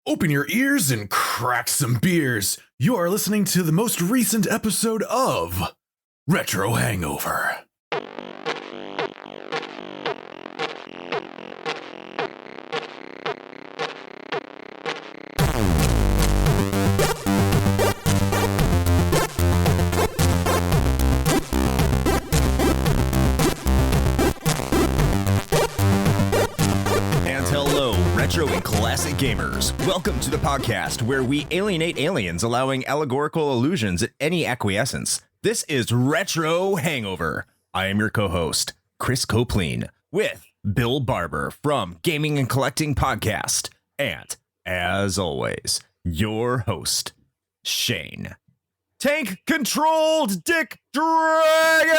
Open your ears and crack some beers. You are listening to the most recent episode of Retro Hangover. Retro and classic gamers, welcome to the podcast where we alienate aliens, allowing allegorical illusions at any acquiescence. This is Retro Hangover. I am your co-host, Chris Copleen, with Bill Barber from Gaming and Collecting Podcast, and, as always, your host, Shane. Tank-controlled Dick Dragon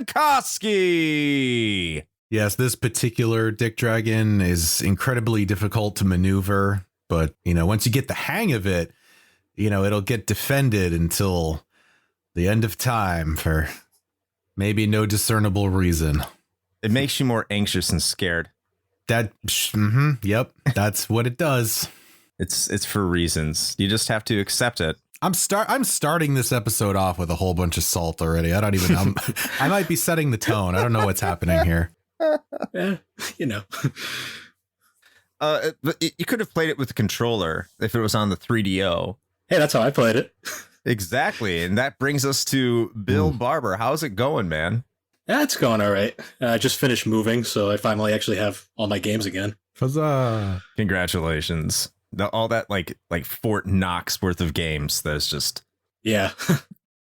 Koski. Yes, this particular Dick Dragon is incredibly difficult to maneuver, but, once you get the hang of it, it'll get defended until the end of time for maybe no discernible reason. It makes you more anxious and scared. Yep, that's what it does. It's for reasons. You just have to accept it. I'm starting this episode off with a whole bunch of salt already. I don't even know. I might be setting the tone. I don't know what's happening here. But you could have played it with the controller if it was on the 3DO. Hey, that's how I played it. Exactly. And that brings us to Bill Barber. How's it going, man? Yeah, it's going all right. I just finished moving, so I finally actually have all my games again. Huzzah. Congratulations. All that like Fort Knox worth of games. That's just... Yeah.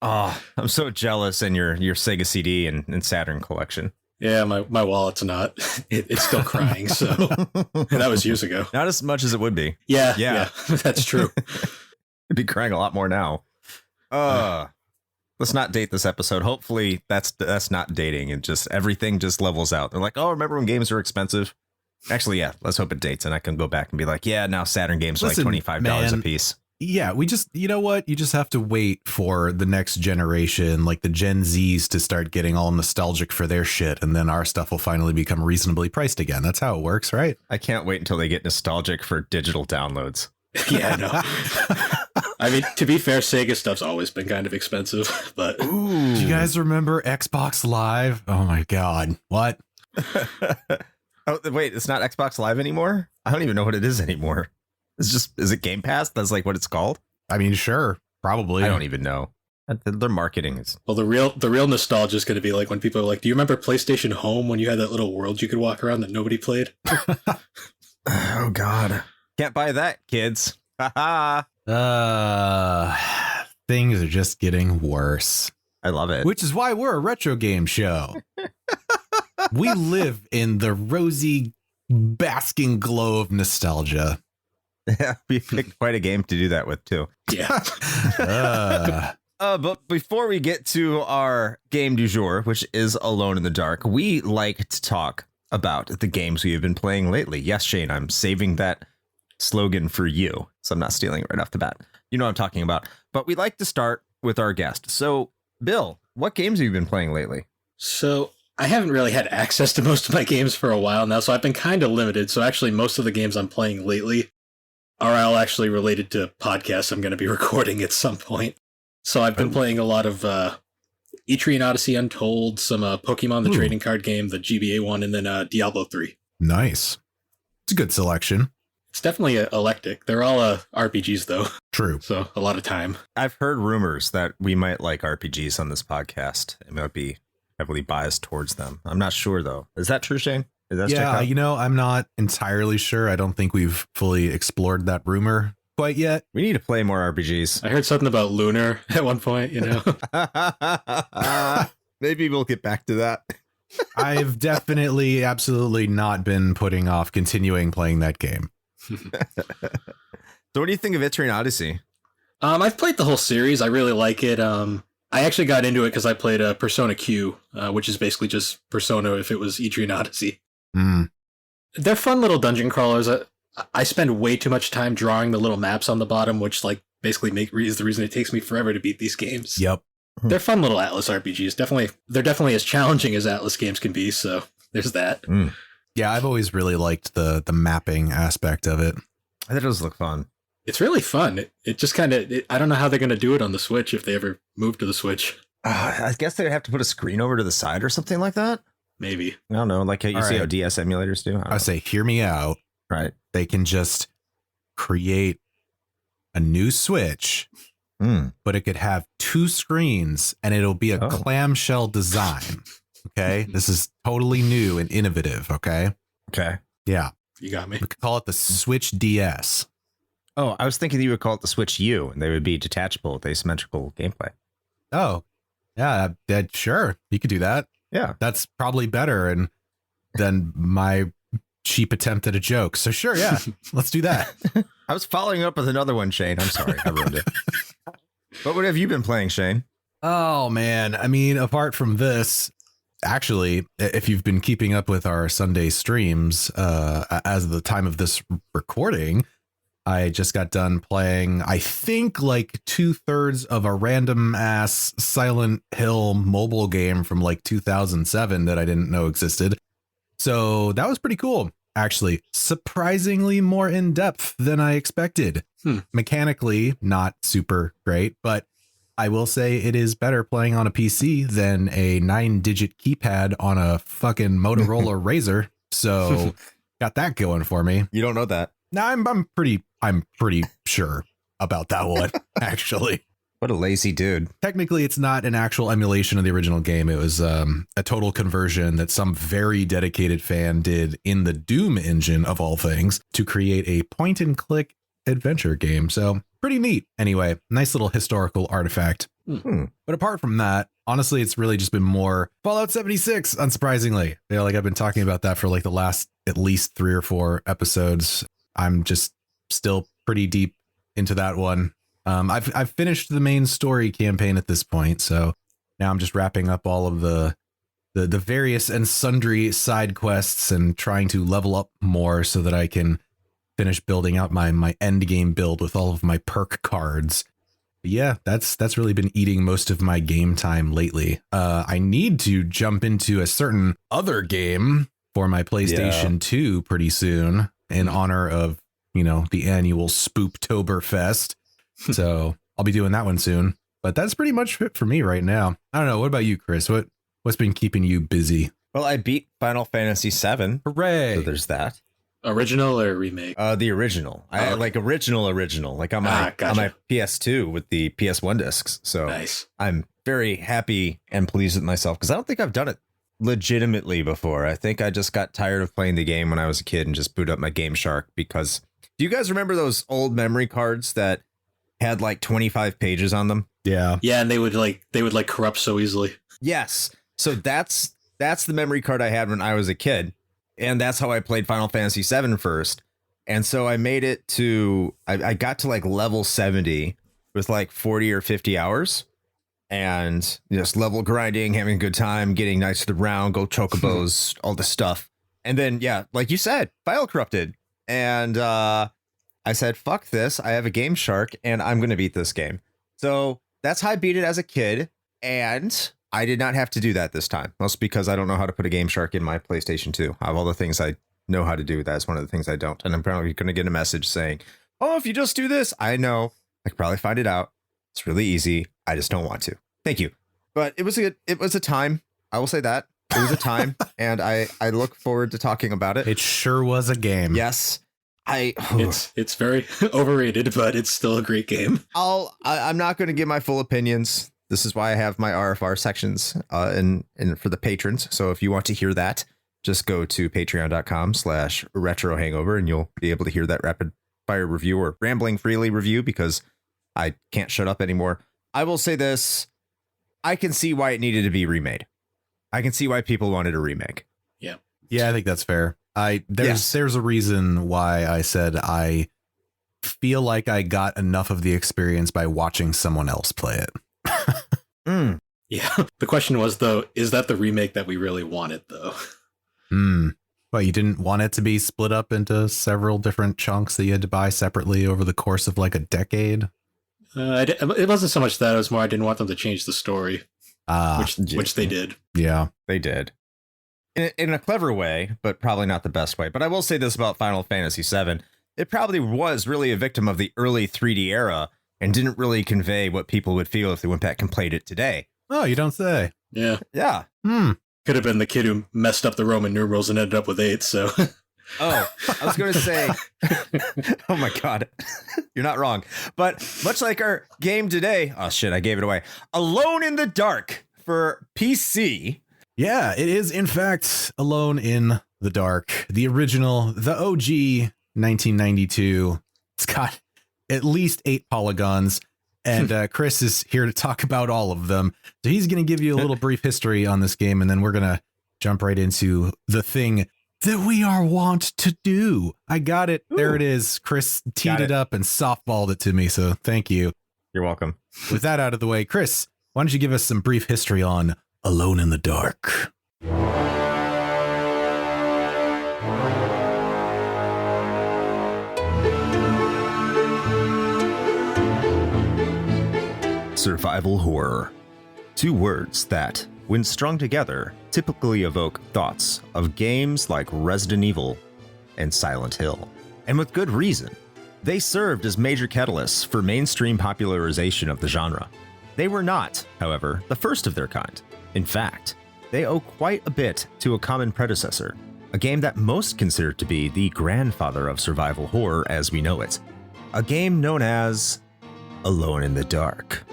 Oh, I'm so jealous in your Sega CD and Saturn collection. Yeah, my wallet's not. It's still crying, so that was years ago. Not as much as it would be. Yeah, that's true. It'd be crying a lot more now. Let's not date this episode. Hopefully that's not dating, and just everything just levels out. They're like, oh, remember when games were expensive? Actually, yeah, let's hope it dates, and I can go back and be like, yeah, now Saturn games are like $25 a piece. Yeah, we just, you know what? You just have to wait for the next generation, like the Gen Zs, to start getting all nostalgic for their shit, and then our stuff will finally become reasonably priced again. That's how it works, right? I can't wait until they get nostalgic for digital downloads. Yeah, no. I mean, to be fair, Sega stuff's always been kind of expensive, but... Ooh. Do you guys remember Xbox Live? Oh my god. What? Oh, wait, it's not Xbox Live anymore? I don't even know what it is anymore. Is it Game Pass? That's like what it's called? I mean, sure, probably. I don't even know. Their marketing is... Well, the real nostalgia is going to be like when people are like, do you remember PlayStation Home when you had that little world you could walk around that nobody played? Oh, God. Can't buy that, kids. Haha. Things are just getting worse. I love it. Which is why we're a retro game show. We live in the rosy, basking glow of nostalgia. Yeah, we picked quite a game to do that with, too. Yeah. But before we get to our game du jour, which is Alone in the Dark, we like to talk about the games we have been playing lately. Yes, Shane, I'm saving that slogan for you, so I'm not stealing it right off the bat. You know what I'm talking about. But we like to start with our guest. So, Bill, what games have you been playing lately? So, I haven't really had access to most of my games for a while now, so I've been kind of limited. So actually, most of the games I'm playing lately are all actually related to podcasts I'm going to be recording at some point. So I've been playing a lot of Etrian Odyssey Untold, some Pokemon the trading card game, the GBA one, and then Diablo 3. Nice. It's a good selection. It's definitely eclectic. They're all RPGs, though. True. So a lot of time. I've heard rumors that we might like RPGs on this podcast. It might be heavily biased towards them. I'm not sure, though. Is that true, Shane? Yeah, I'm not entirely sure. I don't think we've fully explored that rumor quite yet. We need to play more RPGs. I heard something about Lunar at one point, Maybe we'll get back to that. I've definitely, absolutely not been putting off continuing playing that game. So what do you think of Etrian Odyssey? I've played the whole series. I really like it. I actually got into it because I played Persona Q, which is basically just Persona if it was Etrian Odyssey. They're fun little dungeon crawlers. I spend way too much time drawing the little maps on the bottom, which basically is the reason it takes me forever to beat these games. Yep. They're fun little Atlas RPGs. They're definitely as challenging as Atlas games can be. So there's that. Yeah, I've always really liked the mapping aspect of it. I thought it does look fun. It's really fun. It just kind of, I don't know how they're going to do it on the Switch if they ever move to the Switch. I guess they'd have to put a screen over to the side or something like that. Maybe. I don't know, like how you see how DS emulators do. I say, hear me out. Right. They can just create a new Switch, but it could have 2 screens and it'll be a clamshell design. Okay. This is totally new and innovative. Okay. Okay. Yeah. You got me. We could call it the Switch DS. Oh, I was thinking you would call it the Switch U and they would be detachable with asymmetrical gameplay. Oh, yeah. Sure. You could do that. Yeah. That's probably better than my cheap attempt at a joke. So sure. Yeah. Let's do that. I was following up with another one, Shane. I'm sorry. I ruined it. But what have you been playing, Shane? Oh, man. I mean, apart from this, actually, if you've been keeping up with our Sunday streams, as of the time of this recording, I just got done playing, I think, like 2/3 of a random ass Silent Hill mobile game from like 2007 that I didn't know existed. So that was pretty cool. Actually, surprisingly more in depth than I expected. Mechanically, not super great, but I will say it is better playing on a PC than a 9-digit keypad on a fucking Motorola Razr. So got that going for me. You don't know that. No, I'm pretty sure about that one, actually. What a lazy dude. Technically, it's not an actual emulation of the original game. It was a total conversion that some very dedicated fan did in the Doom engine, of all things, to create a point-and-click adventure game. So pretty neat. Anyway, nice little historical artifact. But apart from that, honestly, it's really just been more Fallout 76, unsurprisingly. You know, like I've been talking about that for like the last at least 3 or 4 episodes. I'm just still pretty deep into that one. I've finished the main story campaign at this point, so now I'm just wrapping up all of the various and sundry side quests and trying to level up more so that I can finish building out my end game build with all of my perk cards. But yeah, that's really been eating most of my game time lately. I need to jump into a certain other game for my PlayStation 2 pretty soon in honor of, you know, the annual Spooptoberfest. So I'll be doing that one soon. But that's pretty much it for me right now. I don't know. What about you, Chris? What's been keeping you busy? Well, I beat Final Fantasy VII. Hooray. So there's that. Original or remake? The original. I like original, like on my PS2 with the PS1 discs. So nice. I'm very happy and pleased with myself because I don't think I've done it legitimately before. I think I just got tired of playing the game when I was a kid and just boot up my Game Shark because do you guys remember those old memory cards that had like 25 pages on them? Yeah, and they would corrupt so easily. Yes. So that's the memory card I had when I was a kid. And that's how I played Final Fantasy VII first. And so I made it to, I got to like level 70 with like 40 or 50 hours and just level grinding, having a good time, getting knights of the round, gold chocobos, all the stuff. And then, yeah, like you said, file corrupted. And I said, fuck this. I have a Game Shark and I'm going to beat this game. So that's how I beat it as a kid. And I did not have to do that this time, mostly because I don't know how to put a Game Shark in my PlayStation 2. I have all the things I know how to do. That's one of the things I don't. And I'm probably going to get a message saying, oh, if you just do this, I know. I could probably find it out. It's really easy. I just don't want to. Thank you. But it was a time. I will say that. It was a time. And I look forward to talking about it. It sure was a game. Yes. It's very overrated, but it's still a great game. I'm not going to give my full opinions. This is why I have my RFR sections and for the patrons. So if you want to hear that, just go to patreon.com/retrohangover and you'll be able to hear that rapid fire review or rambling freely review because I can't shut up anymore. I will say this. I can see why it needed to be remade. I can see why people wanted a remake. Yeah. Yeah, I think that's fair. There's a reason why I said I feel like I got enough of the experience by watching someone else play it. Yeah. The question was, though, is that the remake that we really wanted, though? Well, you didn't want it to be split up into several different chunks that you had to buy separately over the course of like a decade? It wasn't so much that. It was more I didn't want them to change the story, which they did. Yeah, they did. in a clever way, but probably not the best way. But I will say this about Final Fantasy VII. It probably was really a victim of the early 3D era and didn't really convey what people would feel if they went back and played it today. Oh, you don't say. Yeah. Yeah. Could have been the kid who messed up the Roman numerals and ended up with 8, so... Oh, I was going to say, oh my God, you're not wrong. But much like our game today, oh shit, I gave it away. Alone in the Dark for PC. Yeah, it is, in fact, Alone in the Dark. The original, the OG 1992. It's got at least 8 polygons. And Chris is here to talk about all of them. So he's going to give you a little brief history on this game, and then we're going to jump right into the thing that we are wont to do. I got it. Ooh. There it is. Chris teed it up and softballed it to me. So thank you. You're welcome. With that out of the way, Chris, why don't you give us some brief history on Alone in the Dark? Survival horror. 2 words that, when strung together, typically evoke thoughts of games like Resident Evil and Silent Hill. And with good reason. They served as major catalysts for mainstream popularization of the genre. They were not, however, the first of their kind. In fact, they owe quite a bit to a common predecessor, a game that most consider to be the grandfather of survival horror as we know it. A game known as Alone in the Dark.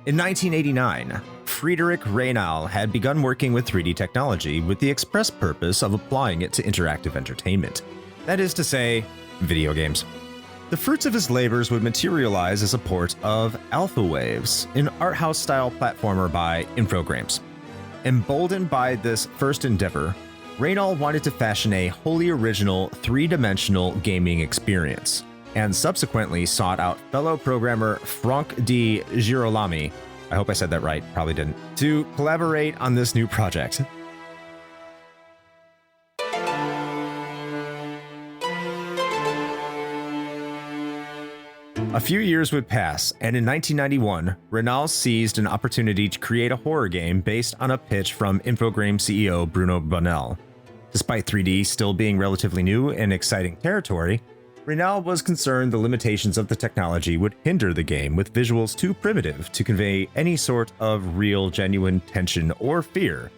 In 1989, Friedrich Reynal had begun working with 3D technology with the express purpose of applying it to interactive entertainment. That is to say, video games. The fruits of his labors would materialize as a port of Alpha Waves, an art house-style platformer by Infogrames. Emboldened by this first endeavor, Reynal wanted to fashion a wholly original 3-dimensional gaming experience, and subsequently sought out fellow programmer Franck di Girolami, I hope I said that right, probably didn't, to collaborate on this new project. A few years would pass, and in 1991, Reynal seized an opportunity to create a horror game based on a pitch from Infogrames CEO Bruno Bonnell. Despite 3D still being relatively new and exciting territory, Reynal was concerned the limitations of the technology would hinder the game with visuals too primitive to convey any sort of real, genuine tension or fear,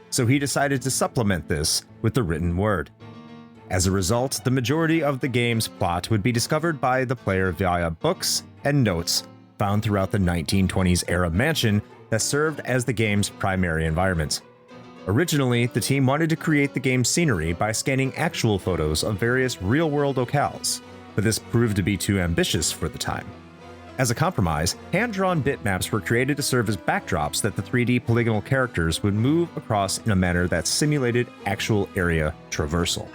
so he decided to supplement this with the written word. As a result, the majority of the game's plot would be discovered by the player via books and notes found throughout the 1920s era mansion that served as the game's primary environment. Originally, the team wanted to create the game's scenery by scanning actual photos of various real-world locales, but this proved to be too ambitious for the time. As a compromise, hand-drawn bitmaps were created to serve as backdrops that the 3D polygonal characters would move across in a manner that simulated actual area traversal.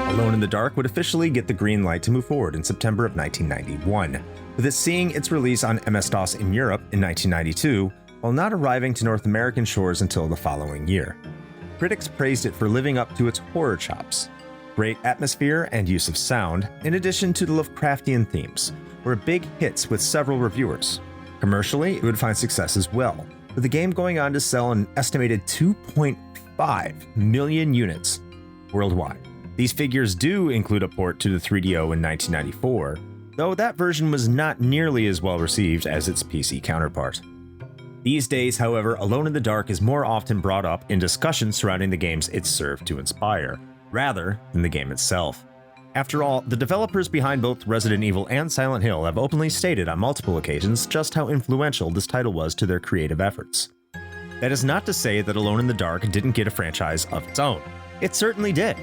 Alone in the Dark would officially get the green light to move forward in September of 1991, with it seeing its release on MS-DOS in Europe in 1992, while not arriving to North American shores until the following year. Critics praised it for living up to its horror chops. Great atmosphere and use of sound, in addition to the Lovecraftian themes, were big hits with several reviewers. Commercially, it would find success as well, with the game going on to sell an estimated 2.5 million units worldwide. These figures do include a port to the 3DO in 1994, though that version was not nearly as well received as its PC counterpart. These days, however, Alone in the Dark is more often brought up in discussions surrounding the games it served to inspire, rather than the game itself. After all, the developers behind both Resident Evil and Silent Hill have openly stated on multiple occasions just how influential this title was to their creative efforts. That is not to say that Alone in the Dark didn't get a franchise of its own. It certainly did.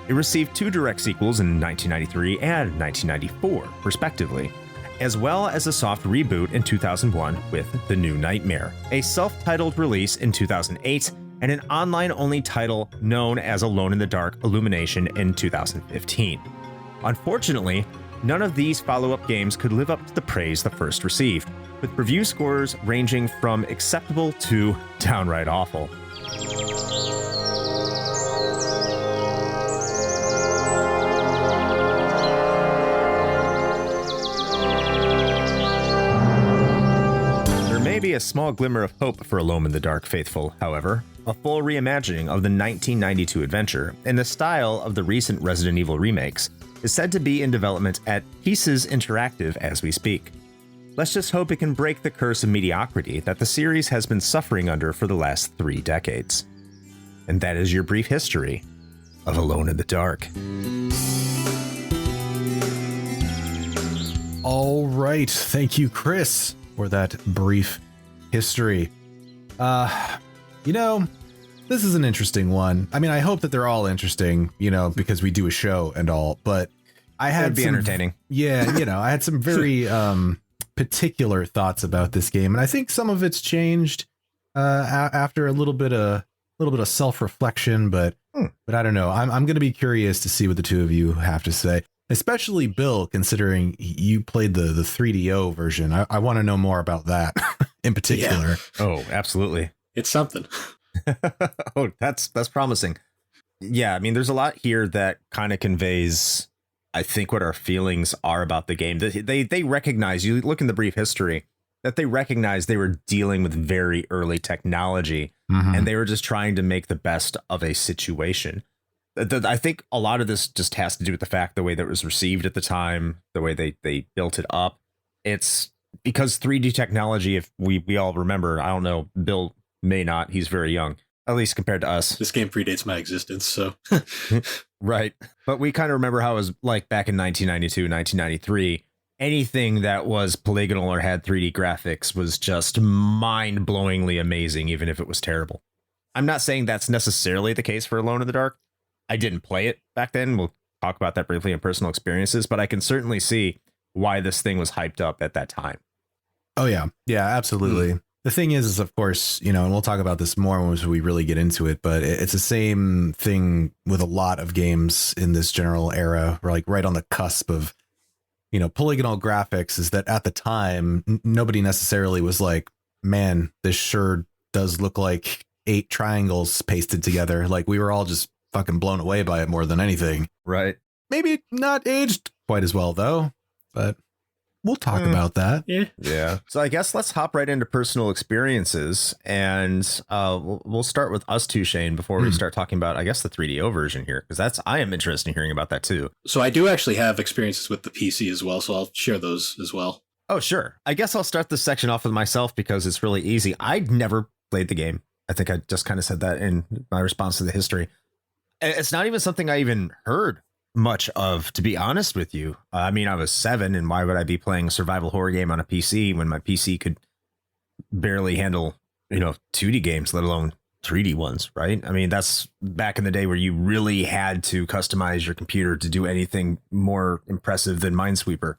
It received 2 direct sequels in 1993 and 1994, respectively, as well as a soft reboot in 2001 with The New Nightmare, a self-titled release in 2008, and an online-only title known as Alone in the Dark Illumination in 2015. Unfortunately, none of these follow-up games could live up to the praise the first received, with review scores ranging from acceptable to downright awful. be a small glimmer of hope for Alone in the Dark faithful, however. A full reimagining of the 1992 adventure, in the style of the recent Resident Evil remakes, is said to be in development at Pieces Interactive as we speak. Let's just hope it can break the curse of mediocrity that the series has been suffering under for the last 3 decades. And that is your brief history of Alone in the Dark. All right. Thank you, Chris, for that brief history. This is an interesting one. I mean, I hope that they're all interesting, because we do a show and all, but I had It'd be entertaining. Yeah, I had some very particular thoughts about this game, and I think some of it's changed after a little bit of self-reflection, but I don't know. I'm going to be curious to see what the two of you have to say, especially Bill, considering you played the 3DO version. I want to know more about that in particular. Yeah. Oh, absolutely. It's something. Oh, that's promising. Yeah, I mean, there's a lot here that kind of conveys, I think, what our feelings are about the game. They recognize, you look in the brief history, that they recognize they were dealing with very early technology, and they were just trying to make the best of a situation. I think a lot of this just has to do with the fact the way that it was received at the time, the way they built it up. It's because 3D technology, if we all remember, I don't know, Bill may not, he's very young, at least compared to us. This game predates my existence, so. Right. But we kind of remember how it was like back in 1992, 1993. Anything that was polygonal or had 3D graphics was just mind-blowingly amazing, even if it was terrible. I'm not saying that's necessarily the case for Alone in the Dark. I didn't play it back then. We'll talk about that briefly in personal experiences, but I can certainly see why this thing was hyped up at that time. Oh, yeah. Yeah, absolutely. The thing is, of course, and we'll talk about this more once we really get into it, but it's the same thing with a lot of games in this general era. We're like right on the cusp of, polygonal graphics, is that at the time, nobody necessarily was like, man, this sure does look like 8 triangles pasted together. Like, we were all just fucking blown away by it more than anything. Right. Maybe Not aged quite as well, though, but we'll talk about that. Yeah. So I guess let's hop right into personal experiences, and we'll start with us two, Shane, before we start talking about, I guess, the 3DO version here, because I am interested in hearing about that too. So I do actually have experiences with the PC as well, so I'll share those as well. Oh, sure. I guess I'll start this section off with myself because it's really easy. I'd never played the game. I think I just kind of said that in my response to the history. It's not even something I even heard much of, to be honest with you. I mean, I was 7, and why would I be playing a survival horror game on a PC when my PC could barely handle, 2D games, let alone 3D ones, right? I mean, that's back in the day where you really had to customize your computer to do anything more impressive than Minesweeper.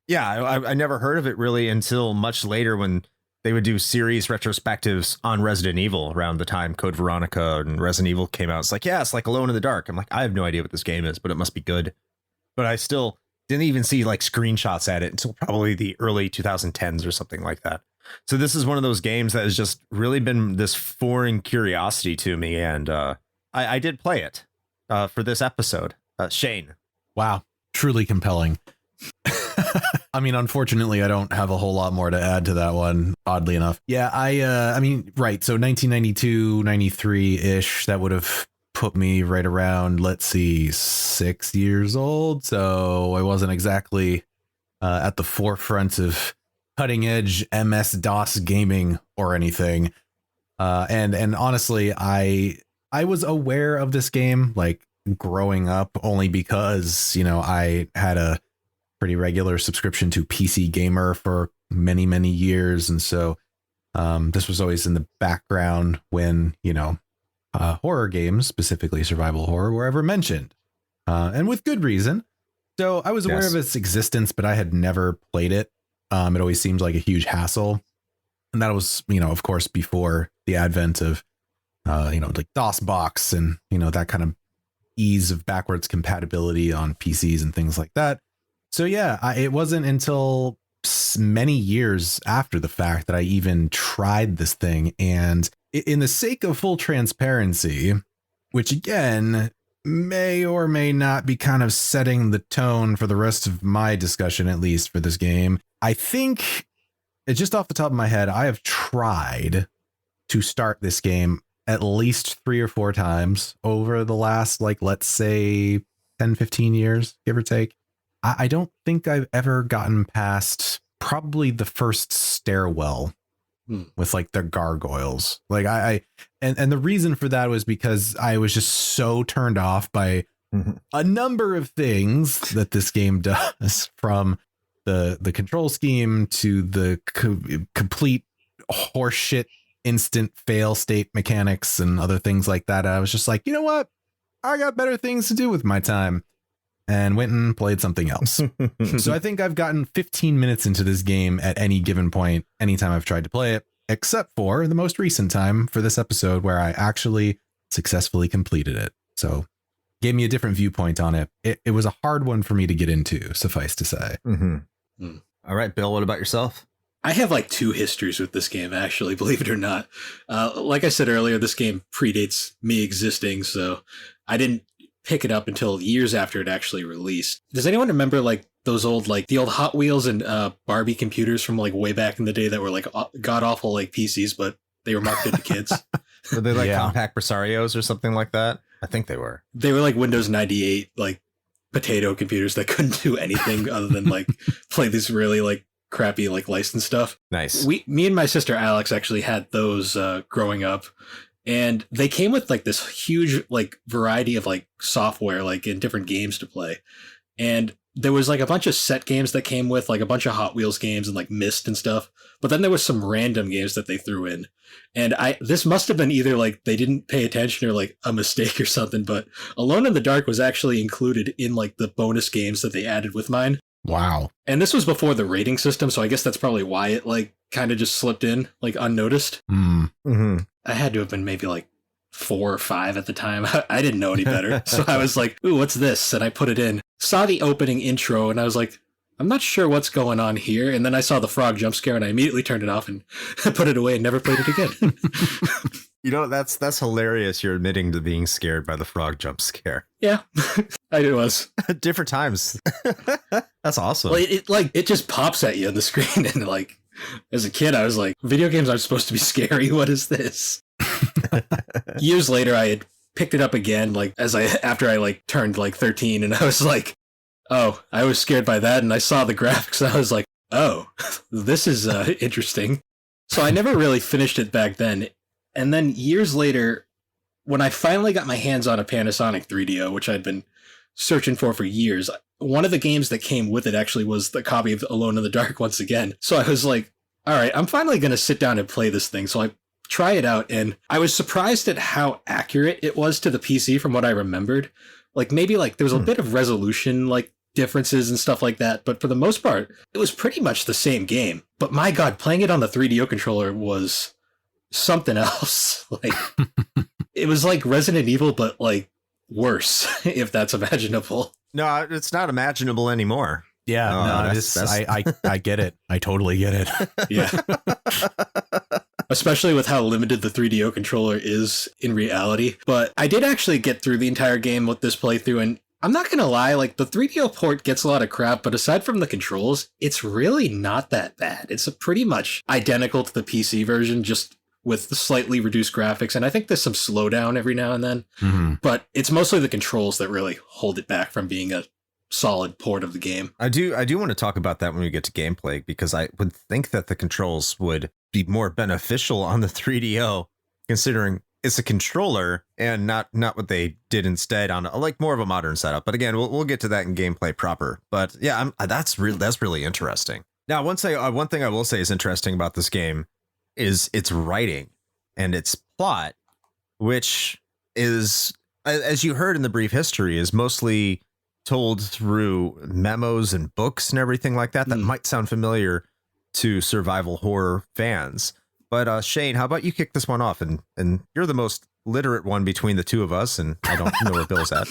Yeah, I never heard of it really until much later when they would do series retrospectives on Resident Evil around the time Code Veronica and Resident Evil came out. It's like, yeah, it's like Alone in the Dark. I'm like, I have no idea what this game is, but it must be good. But I still didn't even see like screenshots at it until probably the early 2010s or something like that. So this is one of those games that has just really been this foreign curiosity to me. And I did play it for this episode. Shane. Wow. Truly compelling. I mean, unfortunately, I don't have a whole lot more to add to that one, oddly enough. Yeah, I mean, right. So 1992, 93-ish, that would have put me right around, let's see, 6 years old. So I wasn't exactly at the forefront of cutting edge MS-DOS gaming or anything. And honestly, I was aware of this game, like, growing up, only because, I had a pretty regular subscription to PC Gamer for many, many years. And so this was always in the background when, horror games, specifically survival horror, were ever mentioned. And with good reason. So I was aware of its existence, but I had never played it. It always seemed like a huge hassle. And that was, of course, before the advent of, like DOSBox and, that kind of ease of backwards compatibility on PCs and things like that. So, yeah, it wasn't until many years after the fact that I even tried this thing. And in the sake of full transparency, which, again, may or may not be kind of setting the tone for the rest of my discussion, at least for this game, I think It's just off the top of my head, I have tried to start this game at least 3 or 4 times over the last, like, let's say 10, 15 years, give or take. I don't think I've ever gotten past probably the first stairwell with like the gargoyles. Like and the reason for that was because I was just so turned off by a number of things that this game does, from the control scheme to the complete horseshit instant fail state mechanics and other things like that. I was just like, you know what? I got better things to do with my time, and went and played something else. So I think I've gotten 15 minutes into this game at any given point, anytime I've tried to play it, except for the most recent time for this episode where I actually successfully completed it. So gave me a different viewpoint on it. It was a hard one for me to get into, suffice to say. All right, Bill, what about yourself? I have like 2 histories with this game, actually, believe it or not. Like I said earlier, this game predates me existing, so I didn't pick it up until years after it actually released. Does anyone remember like those old, like the old Hot Wheels and Barbie computers from like way back in the day that were like god awful like PCs, but they were marketed to kids? Were they like compact Presarios or something like that? I think they were. They were like Windows 98, like potato computers that couldn't do anything other than like play this really like crappy like licensed stuff. Nice. Me and my sister Alex actually had those growing up. And they came with like this huge like variety of like software, like in different games to play. And there was like a bunch of set games that came with, like a bunch of Hot Wheels games and like Myst and stuff. But then there was some random games that they threw in. And this must have been either like they didn't pay attention or like a mistake or something. But Alone in the Dark was actually included in like the bonus games that they added with mine. Wow. And this was before the rating system, so I guess that's probably why it like kind of just slipped in like unnoticed. I had to have been maybe like 4 or 5 at the time. I didn't know any better. So I was like, ooh, what's this? And I put it in, saw the opening intro, and I was like, I'm not sure what's going on here. And then I saw the frog jump scare, and I immediately turned it off and put it away and never played it again. You know, that's hilarious. You're admitting to being scared by the frog jump scare. Yeah, I was. Different times. That's awesome. Well, it just pops at you on the screen, and like, as a kid, I was like, video games aren't supposed to be scary. What is this? Years later, I had picked it up again, like after I like turned like 13, and I was like, oh, I was scared by that, and I saw the graphics, and I was like, oh, this is interesting. So I never really finished it back then. And then years later, when I finally got my hands on a Panasonic 3DO, which I'd been searching for years, one of the games that came with it actually was the copy of Alone in the Dark once again. So I was like, all right, I'm finally going to sit down and play this thing. So I try it out, and I was surprised at how accurate it was to the PC from what I remembered. Like maybe like there was a bit of resolution like differences and stuff like that, but for the most part, it was pretty much the same game. But my God, playing it on the 3DO controller was something else. Like it was like Resident Evil, but like worse, if that's imaginable. No, it's not imaginable anymore. Yeah, I get it. I totally get it. Yeah. Especially with how limited the 3DO controller is in reality. But I did actually get through the entire game with this playthrough, and I'm not going to lie, like the 3DO port gets a lot of crap, but aside from the controls, it's really not that bad. It's pretty much identical to the PC version, just with the slightly reduced graphics, and I think there's some slowdown every now and then, but it's mostly the controls that really hold it back from being a solid port of the game. I do want to talk about that when we get to gameplay, because I would think that the controls would be more beneficial on the 3DO, considering it's a controller and not what they did instead on like more of a modern setup. But again, we'll get to that in gameplay proper. But yeah, that's really interesting. Now, one thing I will say is interesting about this game is its writing and its plot, which is, as you heard in the brief history, is mostly told through memos and books and everything like that. That might sound familiar to survival horror fans. But Shane, how about you kick this one off? And you're the most literate one between the two of us, and I don't know where Bill's at.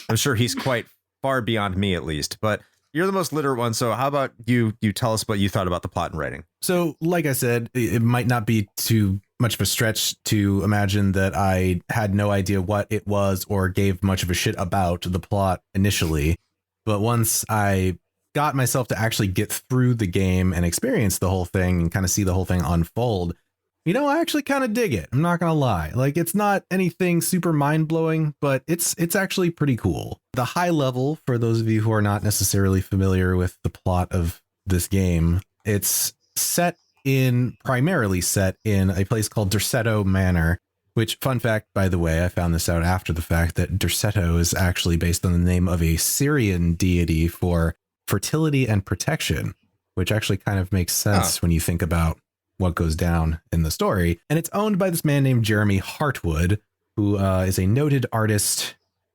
I'm sure he's quite far beyond me, at least. But you're the most literate one, so how about you tell us what you thought about the plot and writing? So, like I said, it might not be too much of a stretch to imagine that I had no idea what it was or gave much of a shit about the plot initially. But once I got myself to actually get through the game and experience the whole thing and kind of see the whole thing unfold, I actually kind of dig it. I'm not going to lie. Like, it's not anything super mind blowing, but it's actually pretty cool. The high level, for those of you who are not necessarily familiar with the plot of this game, it's primarily set in a place called Derceto Manor, which, fun fact, by the way, I found this out after the fact, that Derceto is actually based on the name of a Syrian deity for fertility and protection, which actually kind of makes sense when you think about what goes down in the story. And it's owned by this man named Jeremy Hartwood, who is a noted artist,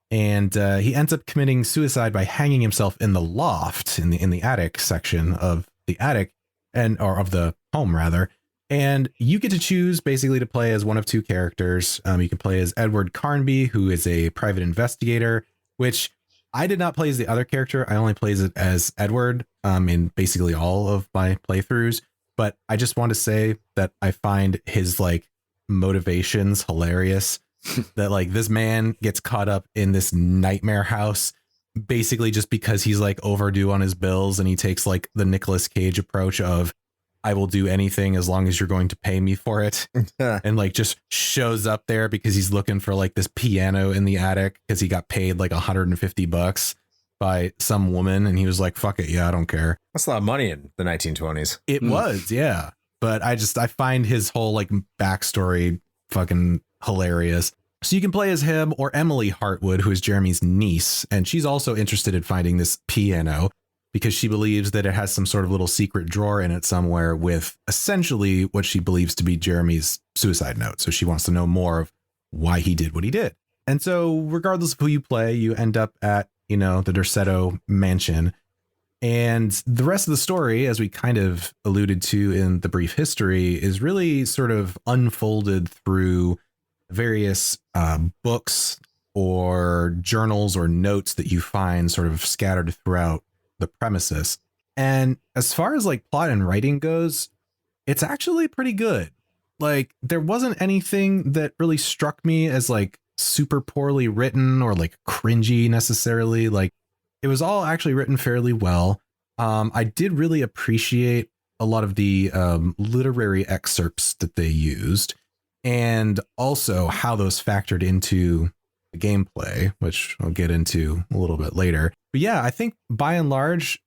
and he ends up committing suicide by hanging himself in the loft, in the attic section of the attic, or of the home rather. And you get to choose basically to play as one of two characters. You can play as Edward Carnby, who is a private investigator, which I did not play as the other character. I only played it as Edward in basically all of my playthroughs. But I just want to say that I find his like motivations hilarious. That like this man gets caught up in this nightmare house basically just because he's like overdue on his bills, and he takes like the Nicolas Cage approach of, I will do anything as long as you're going to pay me for it. And like just shows up there because he's looking for like this piano in the attic because he got paid like $150 by some woman, and he was like, fuck it, yeah, I don't care. That's a lot of money in the 1920s. It was, yeah. But I find his whole like backstory fucking hilarious. So you can play as him or Emily Hartwood, who is Jeremy's niece, and she's also interested in finding this piano because she believes that it has some sort of little secret drawer in it somewhere with essentially what she believes to be Jeremy's suicide note. So she wants to know more of why he did what he did. And so regardless of who you play, you end up at the Derceto mansion. And the rest of the story, as we kind of alluded to in the brief history, is really sort of unfolded through various books or journals or notes that you find sort of scattered throughout the premises. And as far as like plot and writing goes, it's actually pretty good. Like, there wasn't anything that really struck me as like super poorly written or like cringy necessarily. Like, it was all actually written fairly well. I did really appreciate a lot of the literary excerpts that they used, and also how those factored into the gameplay, which I'll get into a little bit later. But yeah, I think by and large,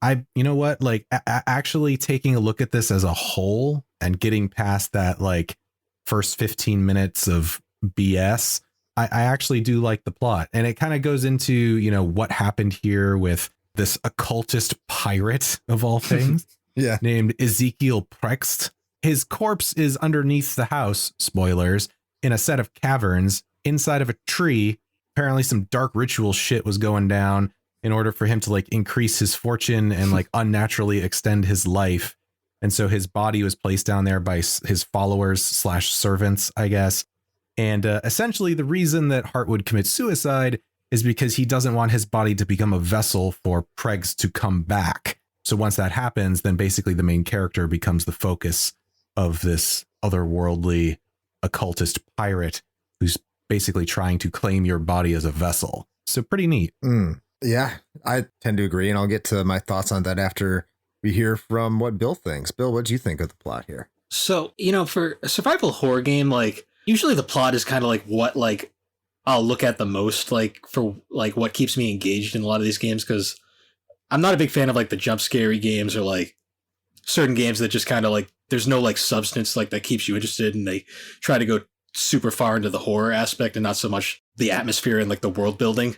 actually taking a look at this as a whole and getting past that like first 15 minutes of BS, I actually do like the plot. And it kind of goes into, what happened here with this occultist pirate of all things named Ezekiel Prext. His corpse is underneath the house, spoilers, in a set of caverns inside of a tree. Apparently some dark ritual shit was going down in order for him to like increase his fortune and like unnaturally extend his life. And so his body was placed down there by his followers / servants, I guess. And essentially the reason that Hartwood commits suicide is because he doesn't want his body to become a vessel for Pregs to come back. So once that happens, then basically the main character becomes the focus of this otherworldly occultist pirate who's basically trying to claim your body as a vessel. So pretty neat. Yeah, I tend to agree, and I'll get to my thoughts on that after we hear from what Bill thinks. Bill, what do you think of the plot here? So, for a survival horror game, like, usually the plot is kind of like what, like, I'll look at the most, like, for, like, what keeps me engaged in a lot of these games, because I'm not a big fan of, like, the jump scary games or, like, certain games that just kind of, like, there's no, like, substance, like, that keeps you interested, and they try to go super far into the horror aspect and not so much the atmosphere and, like, the world building.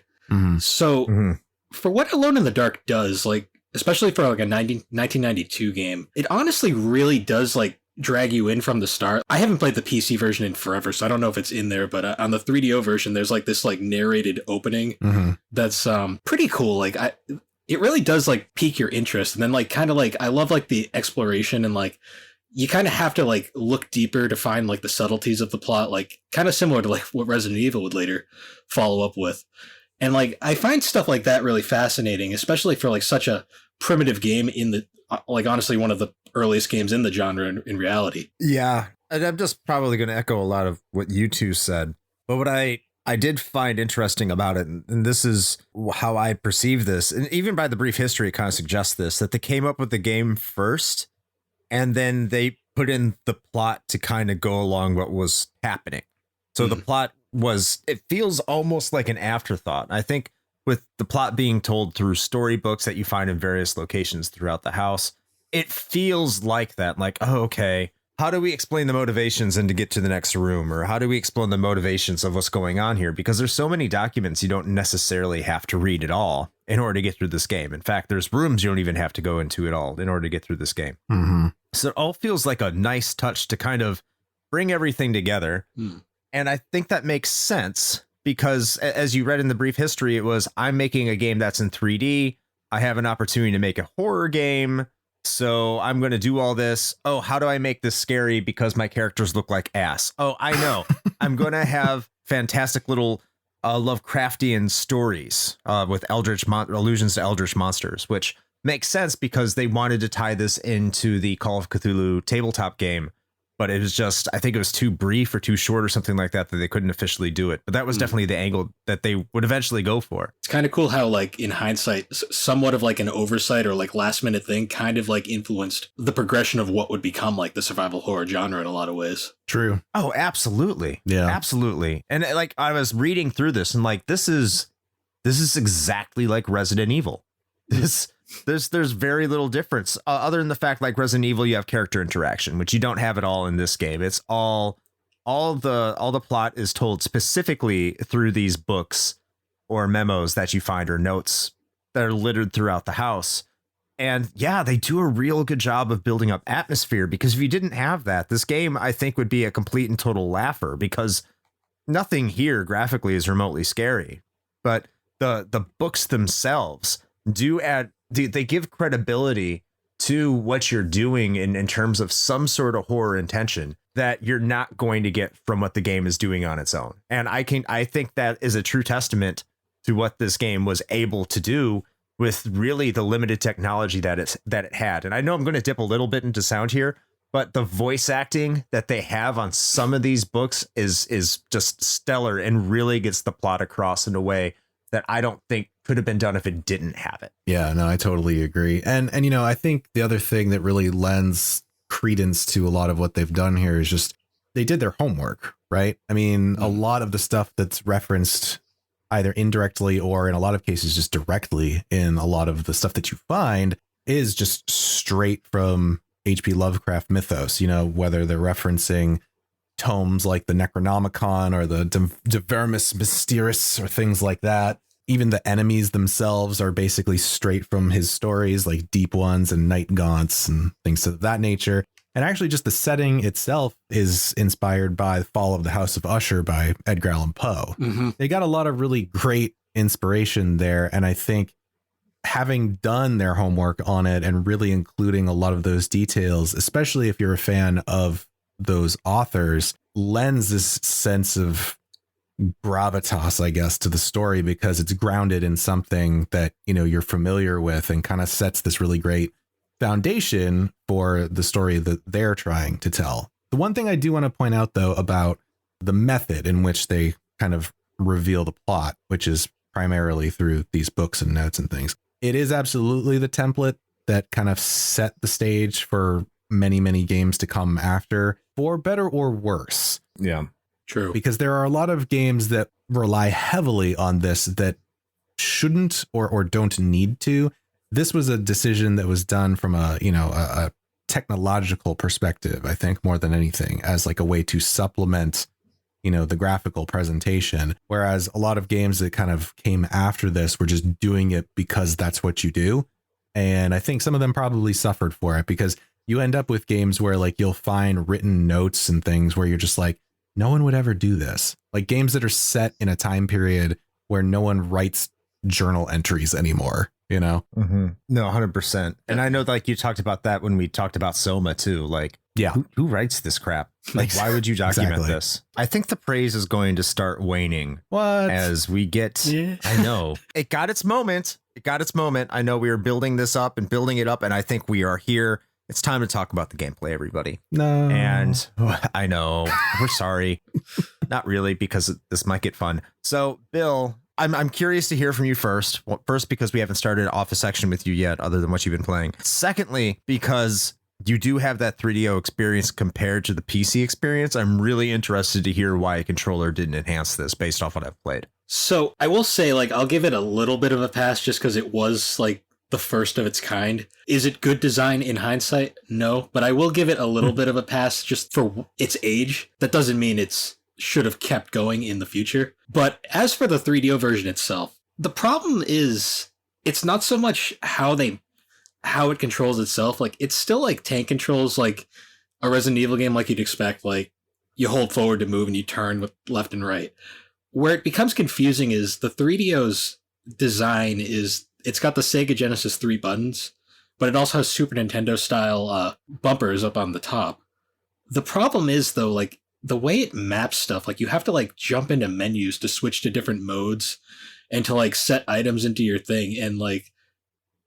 So, for what Alone in the Dark does, like, especially for, like, a 1992 game, it honestly really does, like, drag you in from the start. I haven't played the PC version in forever, so I don't know if it's in there, but on the 3DO version, there's like this like narrated opening that's pretty cool. Like it really does like pique your interest, and then like kind of like I love like the exploration, and like you kind of have to like look deeper to find like the subtleties of the plot, like kind of similar to like what Resident Evil would later follow up with. And like I find stuff like that really fascinating, especially for like such a primitive game in the like honestly one of the earliest games in the genre in reality. Yeah, and I'm just probably going to echo a lot of what you two said. But what I I did find interesting about it, and this is how I perceive this, and even by the brief history, it kind of suggests this, that they came up with the game first, and then they put in the plot to kind of go along what was happening. So the plot it feels almost like an afterthought. I think with the plot being told through storybooks that you find in various locations throughout the house, it feels like that. Like, oh, okay, how do we explain the motivations and to get to the next room? Or how do we explain the motivations of what's going on here? Because there's so many documents you don't necessarily have to read at all in order to get through this game. In fact, there's rooms you don't even have to go into at all in order to get through this game. So it all feels like a nice touch to kind of bring everything together. And I think that makes sense because, as you read in the brief history, it was, I'm making a game that's in 3D. I have an opportunity to make a horror game. So I'm going to do all this. Oh, how do I make this scary? Because my characters look like ass. Oh, I know. I'm going to have fantastic little Lovecraftian stories with allusions to eldritch monsters, which makes sense because they wanted to tie this into the Call of Cthulhu tabletop game. But it was just, I think it was too brief or too short or something like that they couldn't officially do it. But that was definitely the angle that they would eventually go for. It's kind of cool how, like, in hindsight, somewhat of like an oversight or like last minute thing kind of like influenced the progression of what would become like the survival horror genre in a lot of ways. True. Oh, absolutely. Yeah, absolutely. And like, I was reading through this and like, this is exactly like Resident Evil. There's very little difference other than the fact, like Resident Evil, you have character interaction, which you don't have at all in this game. It's all the plot is told specifically through these books or memos that you find or notes that are littered throughout the house. And yeah, they do a real good job of building up atmosphere, because if you didn't have that, this game, I think, would be a complete and total laugher, because nothing here graphically is remotely scary. But the books themselves they give credibility to what you're doing in terms of some sort of horror intention that you're not going to get from what the game is doing on its own. And I think that is a true testament to what this game was able to do with really the limited technology that it had. And I know I'm going to dip a little bit into sound here, but the voice acting that they have on some of these books is just stellar and really gets the plot across in a way that I don't think could have been done if it didn't have it. Yeah, no, I totally agree. And you know, I think the other thing that really lends credence to a lot of what they've done here is just they did their homework, right? I mean, a lot of the stuff that's referenced either indirectly or in a lot of cases just directly in a lot of the stuff that you find is just straight from H.P. Lovecraft mythos, you know, whether they're referencing tomes like the Necronomicon or the De Vermis Mysterious or things like that. Even the enemies themselves are basically straight from his stories, like Deep Ones and Night Gaunts and things of that nature. And actually just the setting itself is inspired by The Fall of the House of Usher by Edgar Allan Poe. They got a lot of really great inspiration there. And I think having done their homework on it and really including a lot of those details, especially if you're a fan of those authors, lends this sense of gravitas, I guess, to the story, because it's grounded in something that, you know, you're familiar with and kind of sets this really great foundation for the story that they're trying to tell. The one thing I do want to point out, though, about the method in which they kind of reveal the plot, which is primarily through these books and notes and things, it is absolutely the template that kind of set the stage for many, many games to come after, for better or worse. Yeah, true. Because there are a lot of games that rely heavily on this that shouldn't or don't need to. This was a decision that was done from a technological perspective, I think, more than anything, as like a way to supplement, you know, the graphical presentation. Whereas a lot of games that kind of came after this were just doing it because that's what you do. And I think some of them probably suffered for it, because you end up with games where like you'll find written notes and things where you're just like, no one would ever do this. Like games that are set in a time period where no one writes journal entries anymore, you know? No, 100%. And I know, like, you talked about that when we talked about Soma too. Like, yeah, who writes this crap? Like, why would you document this? I think the praise is going to start waning. What? As we get, I know it got its moment. I know we were building this up and building it up, and I think we are here. It's time to talk about the gameplay, everybody. No. And I know, we're sorry. not really, because this might get fun. So, Bill, I'm curious to hear from you first. Well, first, because we haven't started off a section with you yet, other than what you've been playing. Secondly, because you do have that 3DO experience compared to the PC experience. I'm really interested to hear why a controller didn't enhance this based off what I've played. So I will say, like, I'll give it a little bit of a pass just because it was, like, the first of its kind. Is it good design in hindsight? No, but I will give it a little bit of a pass just for its age. That doesn't mean it's should have kept going in the future. But as for the 3DO version itself, the problem is it's not so much how it controls itself. Like, it's still like tank controls, like a Resident Evil game, like you'd expect. Like, you hold forward to move and you turn with left and right. Where it becomes confusing is the 3DO's design is it's got the Sega Genesis 3 buttons, but it also has Super Nintendo style bumpers up on the top. The problem is, though, like, the way it maps stuff, like, you have to, like, jump into menus to switch to different modes and to, like, set items into your thing. And, like,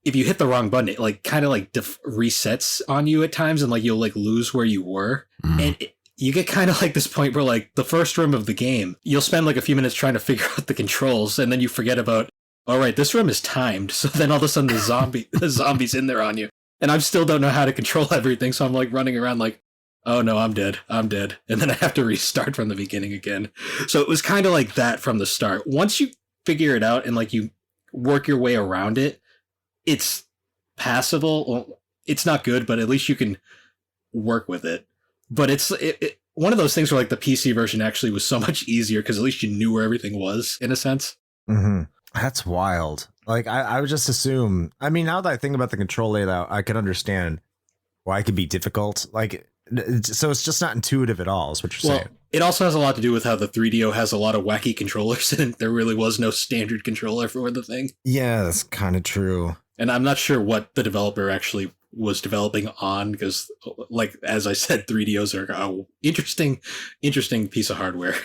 if you hit the wrong button, it, like, kind of, like, resets on you at times, and, like, you'll, like, lose where you were. And you get kind of like this point where, like, the first room of the game, you'll spend, like, a few minutes trying to figure out the controls, and then you forget about, all right, this room is timed. So then all of a sudden the zombie's in there on you. And I still don't know how to control everything, so I'm, like, running around like, oh no, I'm dead. And then I have to restart from the beginning again. So it was kind of like that from the start. Once you figure it out and, like, you work your way around it, it's passable. Well, it's not good, but at least you can work with it. But it's one of those things where, like, the PC version actually was so much easier because at least you knew where everything was, in a sense. Mm-hmm. That's wild. Like, I would just assume, I mean, now that I think about the control layout, I can understand why it could be difficult. Like, so it's just not intuitive at all, is what you're saying. It also has a lot to do with how the 3DO has a lot of wacky controllers, and there really was no standard controller for the thing. Yeah, that's kind of true. And I'm not sure what the developer actually was developing on, because, like, as I said, 3DOs are an interesting piece of hardware.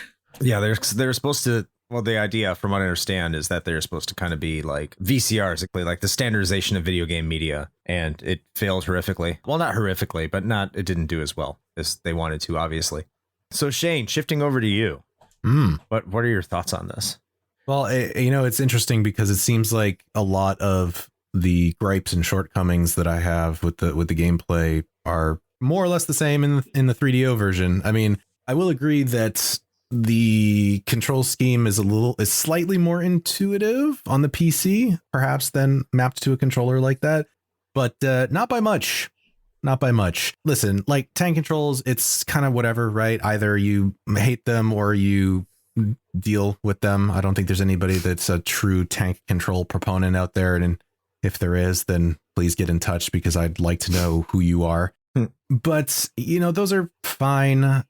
Yeah, they're supposed to. Well, the idea, from what I understand, is that they're supposed to kind of be like VCRs, like the standardization of video game media, and it failed horrifically. Well, not horrifically, but it didn't do as well as they wanted to, obviously. So, Shane, shifting over to you. What are your thoughts on this? Well, it's interesting because it seems like a lot of the gripes and shortcomings that I have with the gameplay are more or less the same in the 3DO version. I mean, I will agree that the control scheme is slightly more intuitive on the PC, perhaps, than mapped to a controller like that, but not by much. Listen, like, tank controls, it's kind of whatever, right? Either you hate them or you deal with them. I don't think there's anybody that's a true tank control proponent out there, and if there is, then please get in touch, because I'd like to know who you are. But, those are fine.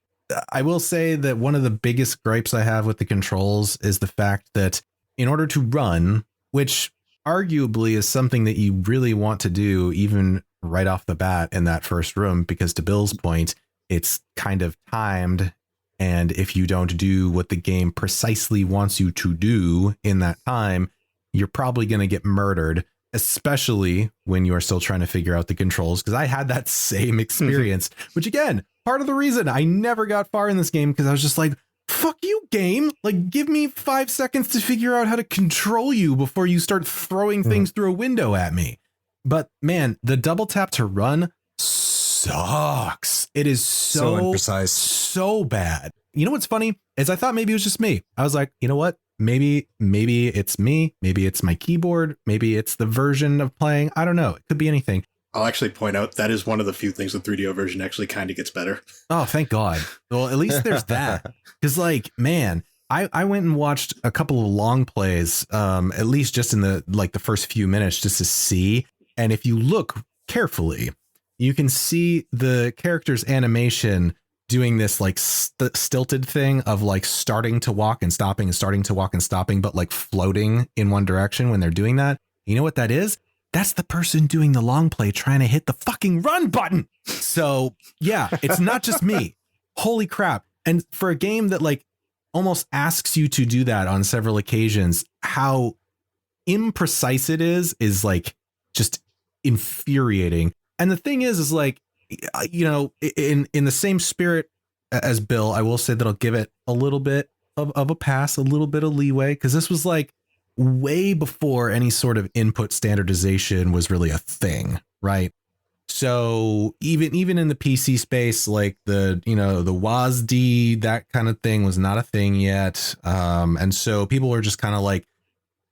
I will say that one of the biggest gripes I have with the controls is the fact that in order to run, which arguably is something that you really want to do even right off the bat in that first room, because to Bill's point, it's kind of timed. And if you don't do what the game precisely wants you to do in that time, you're probably going to get murdered, especially when you are still trying to figure out the controls. Because I had that same experience, which, again, part of the reason I never got far in this game, because I was just like, fuck you, game. Like, give me 5 seconds to figure out how to control you before you start throwing things through a window at me. But man, the double tap to run sucks. It is so imprecise, so bad. You know what's funny is I thought maybe it was just me. I was like, you know what? Maybe it's me. Maybe it's my keyboard. Maybe it's the version of playing. I don't know. It could be anything. I'll actually point out that is one of the few things the 3DO version actually kind of gets better. Oh, thank God. Well, at least there's that. Because, like, man, I went and watched a couple of long plays, at least just in the first few minutes, just to see. And if you look carefully, you can see the character's animation doing this, like, stilted thing of, like, starting to walk and stopping and starting to walk and stopping, but, like, floating in one direction when they're doing that. You know what that is? That's the person doing the long play trying to hit the fucking run button. So yeah, it's not just me. Holy crap. And for a game that, like, almost asks you to do that on several occasions, how imprecise it is like just infuriating. And the thing is like, in the same spirit as Bill, I will say that I'll give it a little bit of a pass, a little bit of leeway, because this was like way before any sort of input standardization was really a thing, right? So even in the PC space, like the WASD, that kind of thing was not a thing yet. And so people were just kind of like,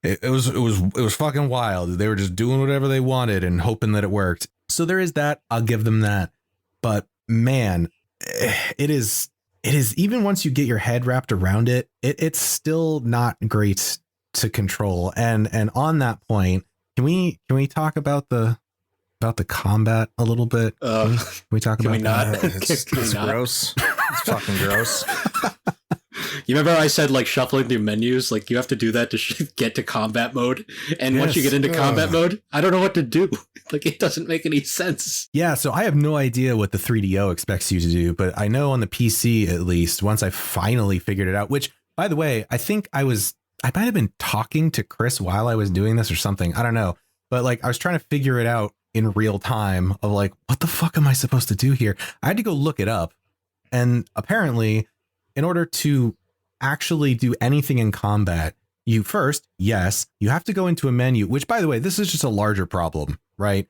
it was fucking wild. They were just doing whatever they wanted and hoping that it worked. So there is that. I'll give them that. But man, it is even once you get your head wrapped around it, it's still not great to control. And on that point, can we talk about the combat a little bit? Can we talk about that? It's gross. It's fucking gross. You remember I said like shuffling through menus, like you have to do that to get to combat mode. And once you get into combat mode, I don't know what to do. Like it doesn't make any sense. Yeah, so I have no idea what the 3DO expects you to do, but I know on the PC at least, once I finally figured it out, which by the way, I think I might have been talking to Chris while I was doing this or something. I don't know. But like I was trying to figure it out in real time of like, what the fuck am I supposed to do here? I had to go look it up. And apparently, in order to actually do anything in combat, you have to go into a menu, which by the way, this is just a larger problem, right?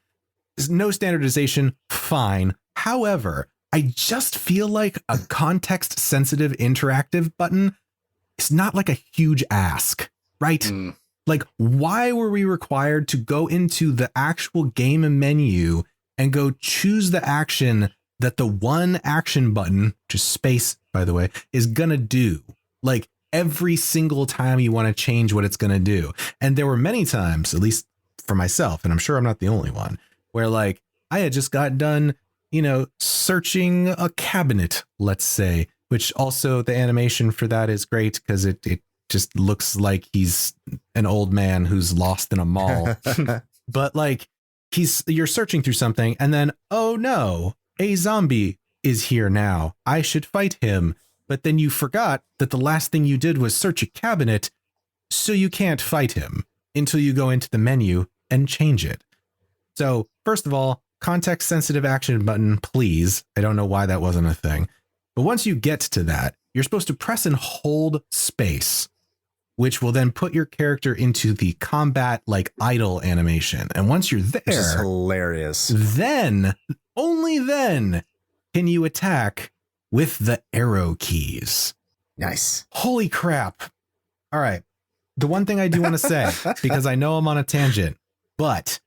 There's no standardization, fine. However, I just feel like a context sensitive interactive button is not like a huge ask, right? Like, why were we required to go into the actual game menu and go choose the action that the one action button, which is space, by the way, is going to do? Like every single time you want to change what it's going to do. And there were many times, at least for myself, and I'm sure I'm not the only one, where like I had just got done, searching a cabinet, let's say, which also the animation for that is great because it just looks like he's an old man who's lost in a mall. But like you're searching through something and then, oh no, a zombie is here now. I should fight him. But then you forgot that the last thing you did was search a cabinet, so you can't fight him until you go into the menu and change it. So first of all, context sensitive action button, please. I don't know why that wasn't a thing. But once you get to that, you're supposed to press and hold space, which will then put your character into the combat like idle animation. And once you're there, which is hilarious. Then, only then, can you attack with the arrow keys. Nice. Holy crap. All right. The one thing I do want to say, because I know I'm on a tangent, but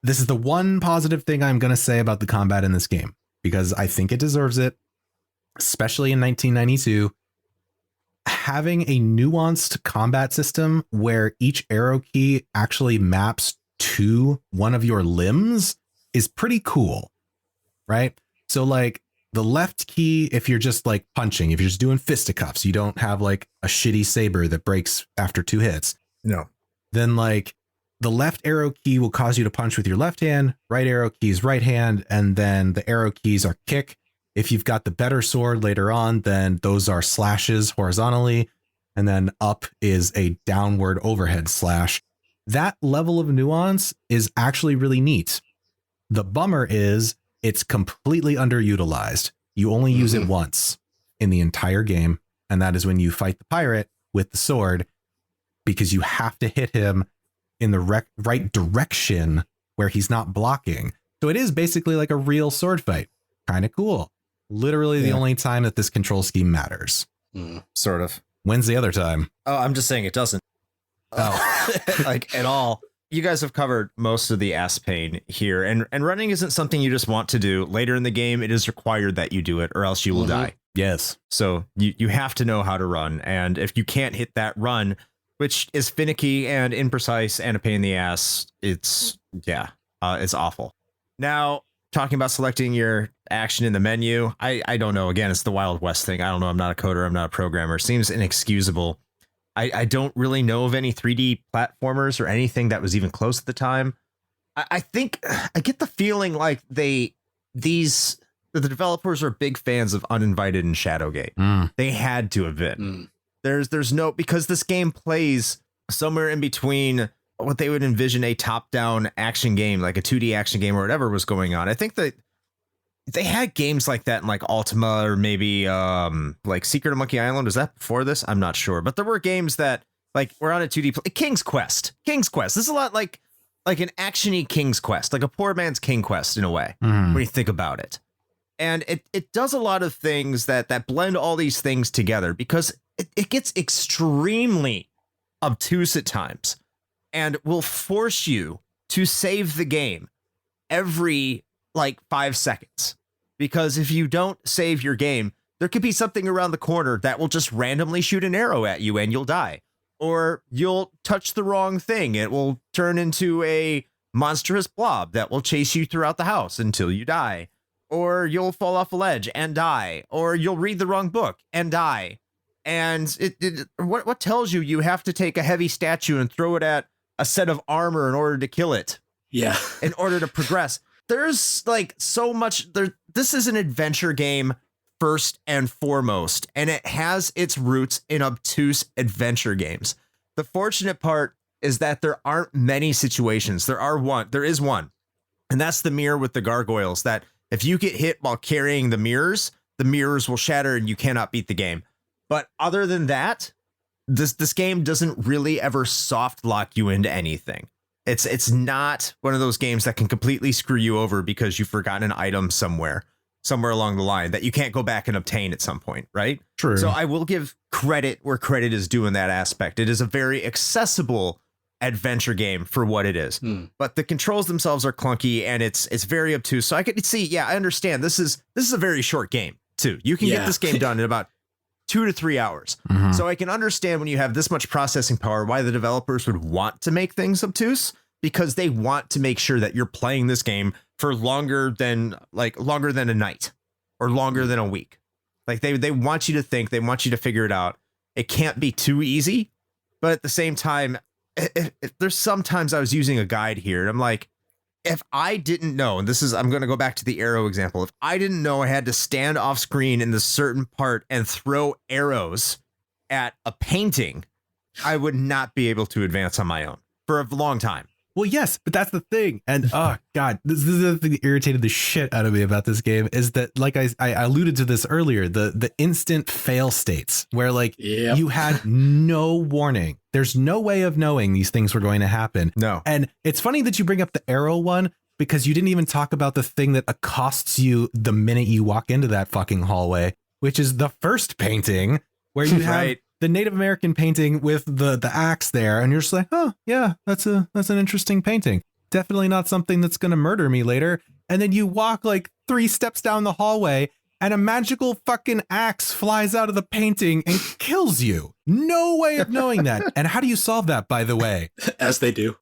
this is the one positive thing I'm going to say about the combat in this game, because I think it deserves it, especially in 1992. Having a nuanced combat system where each arrow key actually maps to one of your limbs is pretty cool, right? So like, the left key, if you're just like punching, if you're just doing fisticuffs, you don't have like a shitty saber that breaks after 2 hits. No. Then like the left arrow key will cause you to punch with your left hand, right arrow key is right hand, and then the arrow keys are kick. If you've got the better sword later on, then those are slashes horizontally, and then up is a downward overhead slash. That level of nuance is actually really neat. The bummer is it's completely underutilized. You only use it once in the entire game, and that is when you fight the pirate with the sword, because you have to hit him in the right direction where he's not blocking. So it is basically like a real sword fight. Kind of cool. Literally the only time that this control scheme matters. Sort of. When's the other time? Oh, I'm just saying it doesn't. Oh, like at all. You guys have covered most of the ass pain here, and running isn't something you just want to do. Later in the game, it is required that you do it, or else you will die. Yes. So you have to know how to run, and if you can't hit that run, which is finicky and imprecise and a pain in the ass, it's awful. Now, talking about selecting your action in the menu, I don't know. Again, it's the Wild West thing. I don't know. I'm not a coder. I'm not a programmer. Seems inexcusable. I don't really know of any 3D platformers or anything that was even close at the time. I think I get the feeling like the developers are big fans of Uninvited and Shadowgate. They had to have been. There's no, because this game plays somewhere in between what they would envision a top-down action game, like a 2D action game or whatever was going on. I think that they had games like that in like Ultima or maybe like Secret of Monkey Island. Was that before this? I'm not sure. But there were games that like were on a 2D King's Quest. King's Quest. This is a lot like an action-y King's Quest, like a poor man's King Quest in a way, when you think about it. And it does a lot of things that blend all these things together because it gets extremely obtuse at times and will force you to save the game every like 5 seconds. Because if you don't save your game, there could be something around the corner that will just randomly shoot an arrow at you and you'll die. Or you'll touch the wrong thing. It will turn into a monstrous blob that will chase you throughout the house until you die. Or you'll fall off a ledge and die. Or you'll read the wrong book and die. And what tells you have to take a heavy statue and throw it at a set of armor in order to kill it? Yeah. In order to progress. There's like so much there. This is an adventure game first and foremost, and it has its roots in obtuse adventure games. The fortunate part is that there aren't many situations. There is one, and that's the mirror with the gargoyles, that if you get hit while carrying the mirrors will shatter and you cannot beat the game. But other than that, this game doesn't really ever soft lock you into anything. It's not one of those games that can completely screw you over because you forgot an item somewhere along the line that you can't go back and obtain at some point, right? True. So I will give credit where credit is due in that aspect. It is a very accessible adventure game for what it is. But the controls themselves are clunky and it's very obtuse. So I could see, yeah, I understand. This is a very short game too. You can get this game done in about 2 to 3 hours. So I can understand when you have this much processing power, why the developers would want to make things obtuse, because they want to make sure that you're playing this game for longer than a night or longer than a week. Like they want you to think, they want you to figure it out. It can't be too easy, but at the same time, there's sometimes I was using a guide here and I'm like, if I didn't know, and I'm going to go back to the arrow example. If I didn't know I had to stand off screen in this certain part and throw arrows at a painting, I would not be able to advance on my own for a long time. Well, yes, but that's the thing. And oh God, this is the thing that irritated the shit out of me about this game is that, like I alluded to this earlier, the instant fail states where like you had no warning. There's no way of knowing these things were going to happen. No. And it's funny that you bring up the arrow one, because you didn't even talk about the thing that accosts you the minute you walk into that fucking hallway, which is the first painting where you have the Native American painting with the axe there. And you're just like, oh yeah, that's an interesting painting. Definitely not something that's going to murder me later. And then you walk like 3 steps down the hallway and a magical fucking axe flies out of the painting and kills you. No way of knowing that. And how do you solve that, by the way? As they do.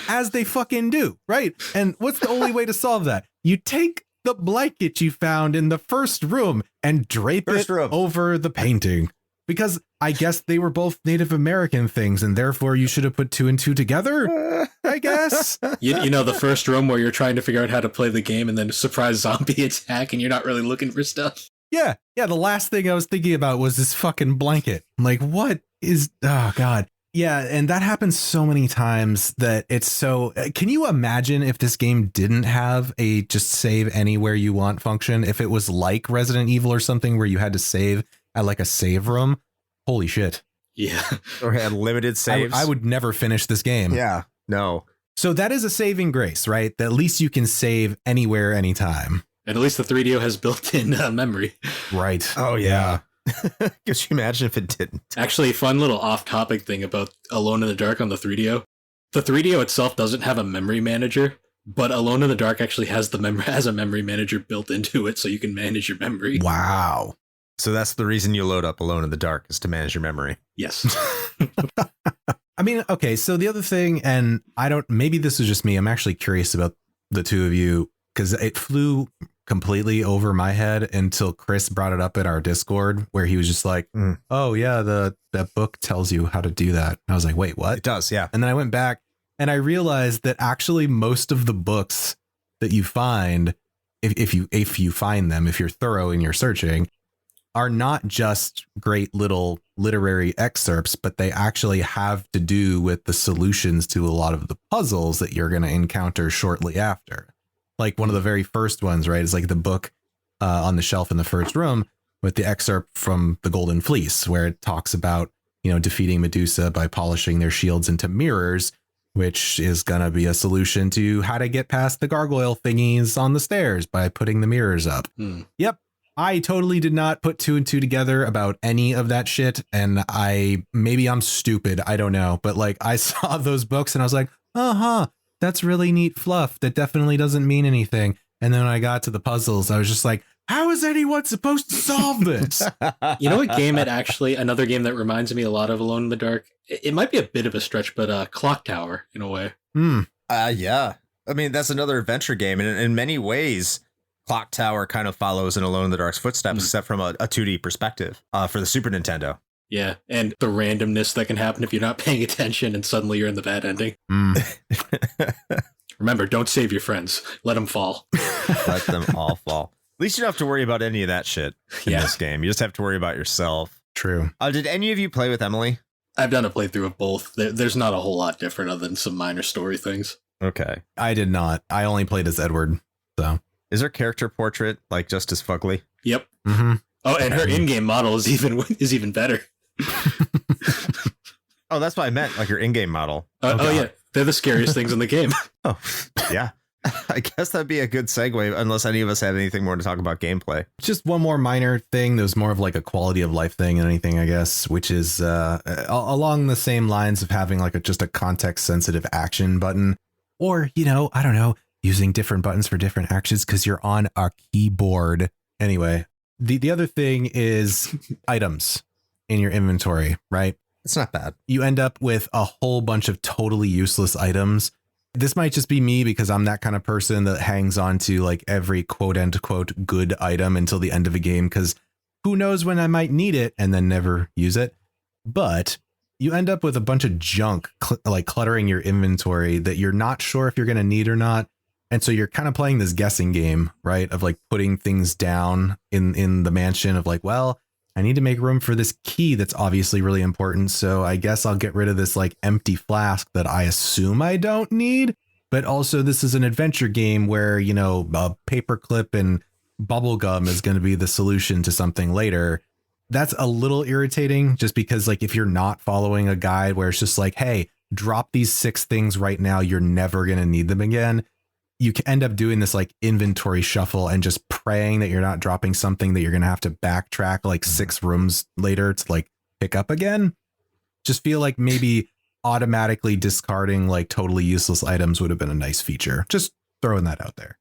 As they fucking do. Right. And what's the only way to solve that? You take the blanket you found in the first room and drape it over the painting. Because I guess they were both Native American things, and therefore you should have put 2 and 2 together, I guess. You know, the first room where you're trying to figure out how to play the game and then a surprise zombie attack and you're not really looking for stuff. Yeah. The last thing I was thinking about was this fucking blanket. I'm like, what is... Oh, God. Yeah, and that happens so many times that it's so... Can you imagine if this game didn't have a just save anywhere you want function? If it was like Resident Evil or something where you had to save at like a save room? Holy shit. Yeah. Or had limited saves. I would never finish this game. Yeah, no. So that is a saving grace, right? That at least you can save anywhere, anytime. And at least the 3DO has built-in memory. Right. Oh, yeah. Could you imagine if it didn't? Actually, fun little off-topic thing about Alone in the Dark on the 3DO. The 3DO itself doesn't have a memory manager, but Alone in the Dark actually has a memory manager built into it, so you can manage your memory. Wow. So that's the reason you load up Alone in the Dark, is to manage your memory. Yes. I mean, okay, so the other thing, and maybe this is just me, I'm actually curious about the two of you, because it flew completely over my head until Chris brought it up in our Discord, where he was just like, oh yeah, that book tells you how to do that. And I was like, wait, what? It does, yeah. And then I went back and I realized that actually most of the books that you find, if you find them, if you're thorough in your searching, are not just great little literary excerpts, but they actually have to do with the solutions to a lot of the puzzles that you're going to encounter shortly after. Like one of the very first ones, right, is like the book on the shelf in the first room with the excerpt from the Golden Fleece, where it talks about, defeating Medusa by polishing their shields into mirrors, which is going to be a solution to how to get past the gargoyle thingies on the stairs by putting the mirrors up. Yep. I totally did not put 2 and 2 together about any of that shit. And maybe I'm stupid. I don't know. But like, I saw those books and I was like, that's really neat fluff. That definitely doesn't mean anything. And then when I got to the puzzles, I was just like, how is anyone supposed to solve this? You know what game another game that reminds me a lot of Alone in the Dark? It might be a bit of a stretch, but Clock Tower in a way. Yeah. I mean, that's another adventure game. And in many ways, Clock Tower kind of follows in Alone in the Dark's footsteps, except from a 2D perspective for the Super Nintendo. Yeah, and the randomness that can happen if you're not paying attention and suddenly you're in the bad ending. Remember, don't save your friends. Let them fall. Let them all fall. At least you don't have to worry about any of that shit in this game. You just have to worry about yourself. True. Did any of you play with Emily? I've done a playthrough of both. There's not a whole lot different other than some minor story things. Okay. I did not. I only played as Edward. So is her character portrait like just as fugly? Yep. Mm-hmm. Oh, and her in-game model is even better. Oh, that's what I meant. Like your in-game model. Oh yeah. They're the scariest things in the game. Oh, yeah. I guess that'd be a good segue, unless any of us have anything more to talk about gameplay. Just one more minor thing. There's more of like a quality of life thing than anything, I guess, which is along the same lines of having like just a context sensitive action button, or, I don't know, using different buttons for different actions because you're on a keyboard. Anyway, the other thing is items in your inventory, right? It's not bad. You end up with a whole bunch of totally useless items. This might just be me because I'm that kind of person that hangs on to like every quote unquote good item until the end of a game, because who knows when I might need it and then never use it. But you end up with a bunch of junk like cluttering your inventory that you're not sure if you're going to need or not. And so you're kind of playing this guessing game, right? Of like putting things down in the mansion of like, well, I need to make room for this key that's obviously really important. So I guess I'll get rid of this like empty flask that I assume I don't need. But also this is an adventure game where, a paperclip and bubble gum is going to be the solution to something later. That's a little irritating just because like if you're not following a guide where it's just like, hey, drop these 6 things right now, you're never going to need them again. You can end up doing this like inventory shuffle and just praying that you're not dropping something that you're going to have to backtrack like 6 rooms later to like pick up again. Just feel like maybe automatically discarding like totally useless items would have been a nice feature. Just throwing that out there.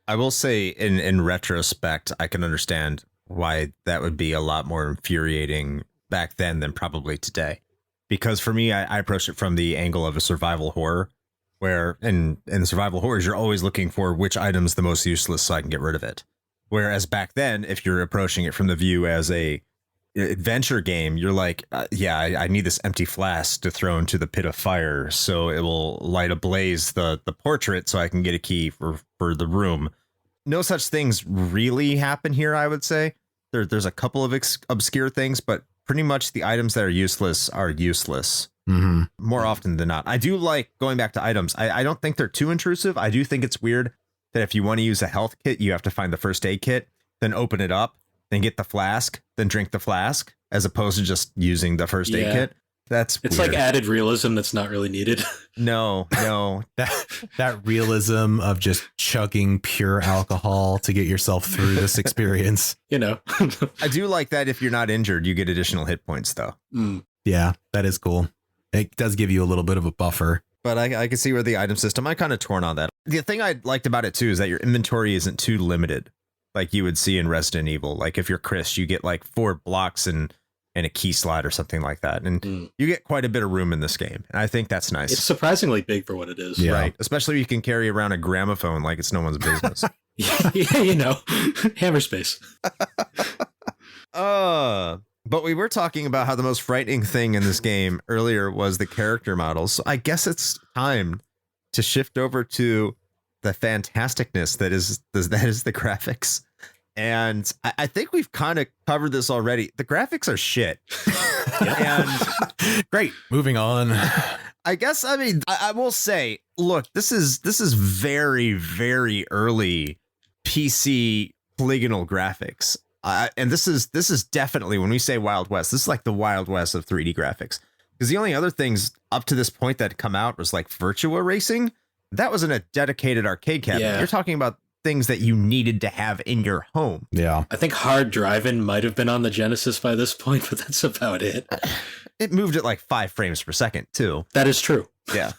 I will say in retrospect, I can understand why that would be a lot more infuriating back then than probably today. Because for me, I approached it from the angle of a survival horror. Where in survival horrors, you're always looking for which item's the most useless so I can get rid of it. Whereas back then, if you're approaching it from the view as a adventure game, you're like, I need this empty flask to throw into the pit of fire so it will light ablaze the portrait so I can get a key for the room. No such things really happen here, I would say. There's a couple of obscure things, but pretty much the items that are useless are useless. More often than not. I do like going back to items. I don't think they're too intrusive. I do think it's weird that if you want to use a health kit, you have to find the first aid kit, then open it up, then get the flask, then drink the flask, as opposed to just using the first aid kit. It's weird. Like added realism that's not really needed. No. that realism of just chugging pure alcohol to get yourself through this experience. I do like that if you're not injured, you get additional hit points though. Yeah, that is cool. It does give you a little bit of a buffer. But I can see where the item system, I kind of torn on that. The thing I liked about it too is that your inventory isn't too limited. Like you would see in Resident Evil. Like if you're Chris, you get like 4 blocks and a key slot or something like that. And you get quite a bit of room in this game. And I think that's nice. It's surprisingly big for what it is. Yeah. Right. Especially if you can carry around a gramophone like it's no one's business. Yeah, hammer space. But we were talking about how the most frightening thing in this game earlier was the character models. So I guess it's time to shift over to the fantasticness that is the graphics. And I think we've kind of covered this already. The graphics are shit. And great. Moving on. I guess, I will say, look, this is very, very early PC polygonal graphics. And this is definitely, when we say Wild West, this is like the Wild West of 3D graphics. Because the only other things up to this point that had come out was like Virtua Racing. That was in a dedicated arcade cabinet. Yeah. You're talking about things that you needed to have in your home. Yeah. I think Hard Driving might have been on the Genesis by this point, but that's about it. It moved at like 5 frames per second, too. That is true. Yeah.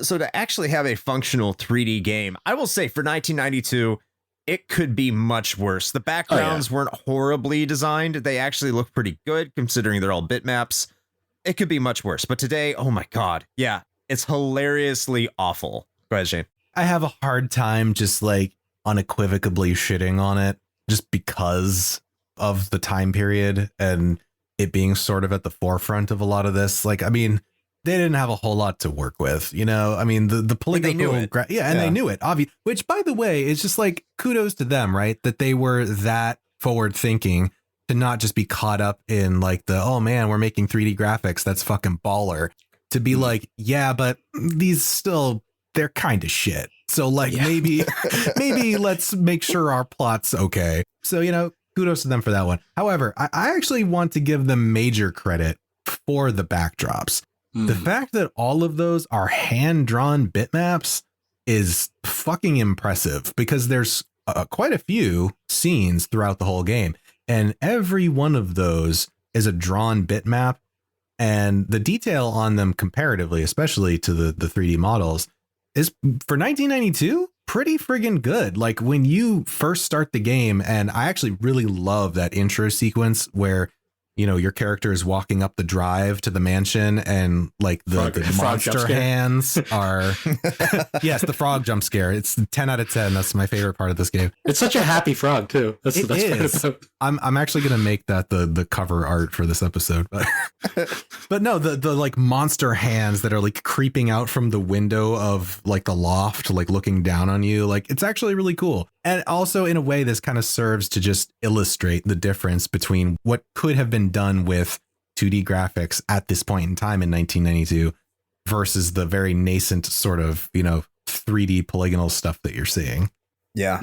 So to actually have a functional 3D game, I will say for 1992, it could be much worse. The backgrounds weren't horribly designed. They actually look pretty good considering they're all bitmaps. It could be much worse. But today, oh my God. Yeah, it's hilariously awful. Go ahead, Shane. I have a hard time just like unequivocally shitting on it just because of the time period and it being sort of at the forefront of a lot of this. Like, I mean, they didn't have a whole lot to work with, you know. I mean, the polygonal, they knew it, obvious. Which, by the way, is just like kudos to them, right? That they were that forward thinking to not just be caught up in like the, oh man, we're making 3D graphics, that's fucking baller. To be like, yeah, but these still, they're kind of shit. So like maybe let's make sure our plot's okay. So, you know, kudos to them for that one. However, I actually want to give them major credit for the backdrops. The fact that all of those are hand-drawn bitmaps is fucking impressive because there's quite a few scenes throughout the whole game. And every one of those is a drawn bitmap. And the detail on them comparatively, especially to the 3D models, is for 1992 pretty friggin' good. Like when you first start the game, and I actually really love that intro sequence where, you know, your character is walking up the drive to the mansion and like the monster hands are yes, the frog jump scare. It's 10 out of 10. That's my favorite part of this game. It's such a happy frog too. That's the best part about it. I'm actually gonna make that the cover art for this episode. But but no, the like monster hands that are like creeping out from the window of like the loft, like looking down on you. Like it's actually really cool. And also in a way, this kind of serves to just illustrate the difference between what could have been done with 2D graphics at this point in time in 1992 versus the very nascent sort of, you know, 3D polygonal stuff that you're seeing. Yeah.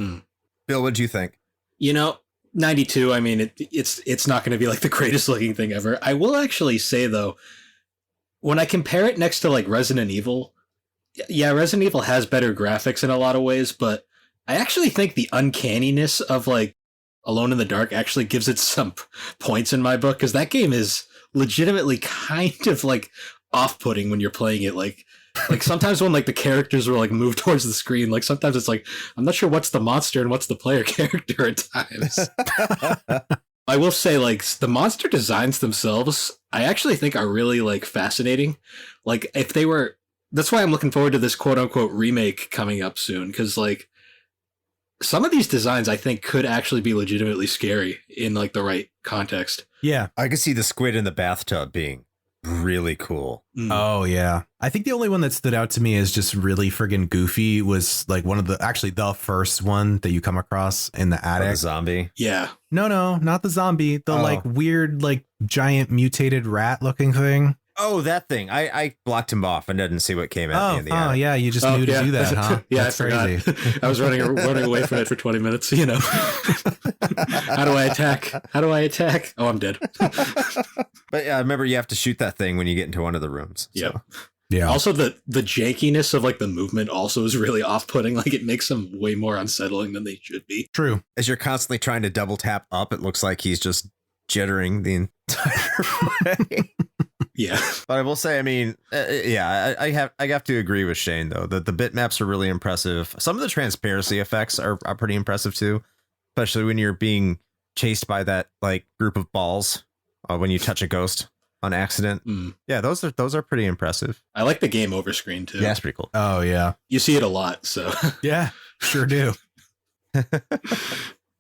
Bill, what'd you think? You know, 92, I mean, it's not going to be like the greatest looking thing ever. I will actually say, though, when I compare it next to like Resident Evil, yeah, Resident Evil has better graphics in a lot of ways, but I actually think the uncanniness of like Alone in the Dark actually gives it some points in my book, because that game is legitimately kind of like off-putting when you're playing it. Like sometimes when like the characters will like move towards the screen, like sometimes it's like I'm not sure what's the monster and what's the player character at times. I will say, like, the monster designs themselves, I actually think are really like fascinating. Like if they were, that's why I'm looking forward to this quote unquote remake coming up soon, because like some of these designs I think could actually be legitimately scary in like the right context. Yeah. I could see the squid in the bathtub being really cool. Oh yeah. I think the only one that stood out to me as just really friggin' goofy was like one of the first one that you come across in the attic. The zombie. Yeah. No, not the zombie. The like weird, like giant mutated rat looking thing. Oh, that thing. I blocked him off and didn't see what came at me in the attic. Oh yeah, you just knew to do that, huh? Yeah, that's I forgot. crazy. I was running away from it for 20 minutes, you know. How do I attack? Oh, I'm dead. But yeah, remember you have to shoot that thing when you get into one of the rooms. Yeah. So. Yeah. Also, the jankiness of like the movement also is really off-putting. Like it makes them way more unsettling than they should be. True. As you're constantly trying to double tap up, it looks like he's just jittering the entire way. Yeah. But I will say, I mean, I have to agree with Shane, though, that the bitmaps are really impressive. Some of the transparency effects are pretty impressive, too, especially when you're being chased by that like group of balls when you touch a ghost on accident. Yeah, those are pretty impressive. I like the game over screen, too. Yeah, that's pretty cool. Oh, yeah. You see it a lot, so. Yeah, sure do.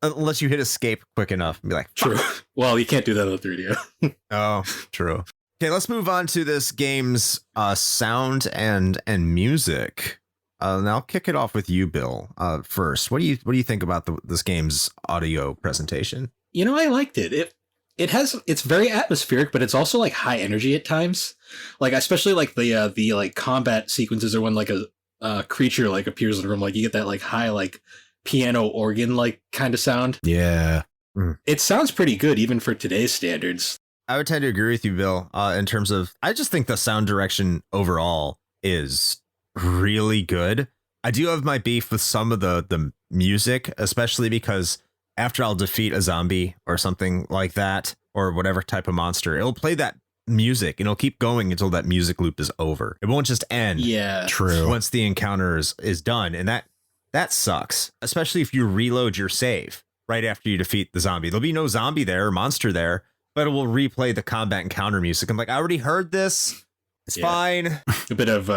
Unless you hit escape quick enough and be like, true. Well, you can't do that on 3D. Oh, true. Okay, let's move on to this game's sound and music. And I'll kick it off with you, Bill. First, what do you think about this game's audio presentation? You know, I liked it. It's very atmospheric, but it's also like high energy at times. Like especially like the like combat sequences, or when like a creature like appears in the room, like you get that like high like piano organ like kind of sound. Yeah. It sounds pretty good even for today's standards. I would tend to agree with you, Bill, in terms of, I just think the sound direction overall is really good. I do have my beef with some of the music, especially because after I'll defeat a zombie or something like that, or whatever type of monster, it'll play that music and it'll keep going until that music loop is over. It won't just end. Yeah, true. Once the encounter is done. And that sucks, especially if you reload your save right after you defeat the zombie. There'll be no zombie there or monster there, but it will replay the combat encounter music. I'm like, I already heard this. It's fine. A bit of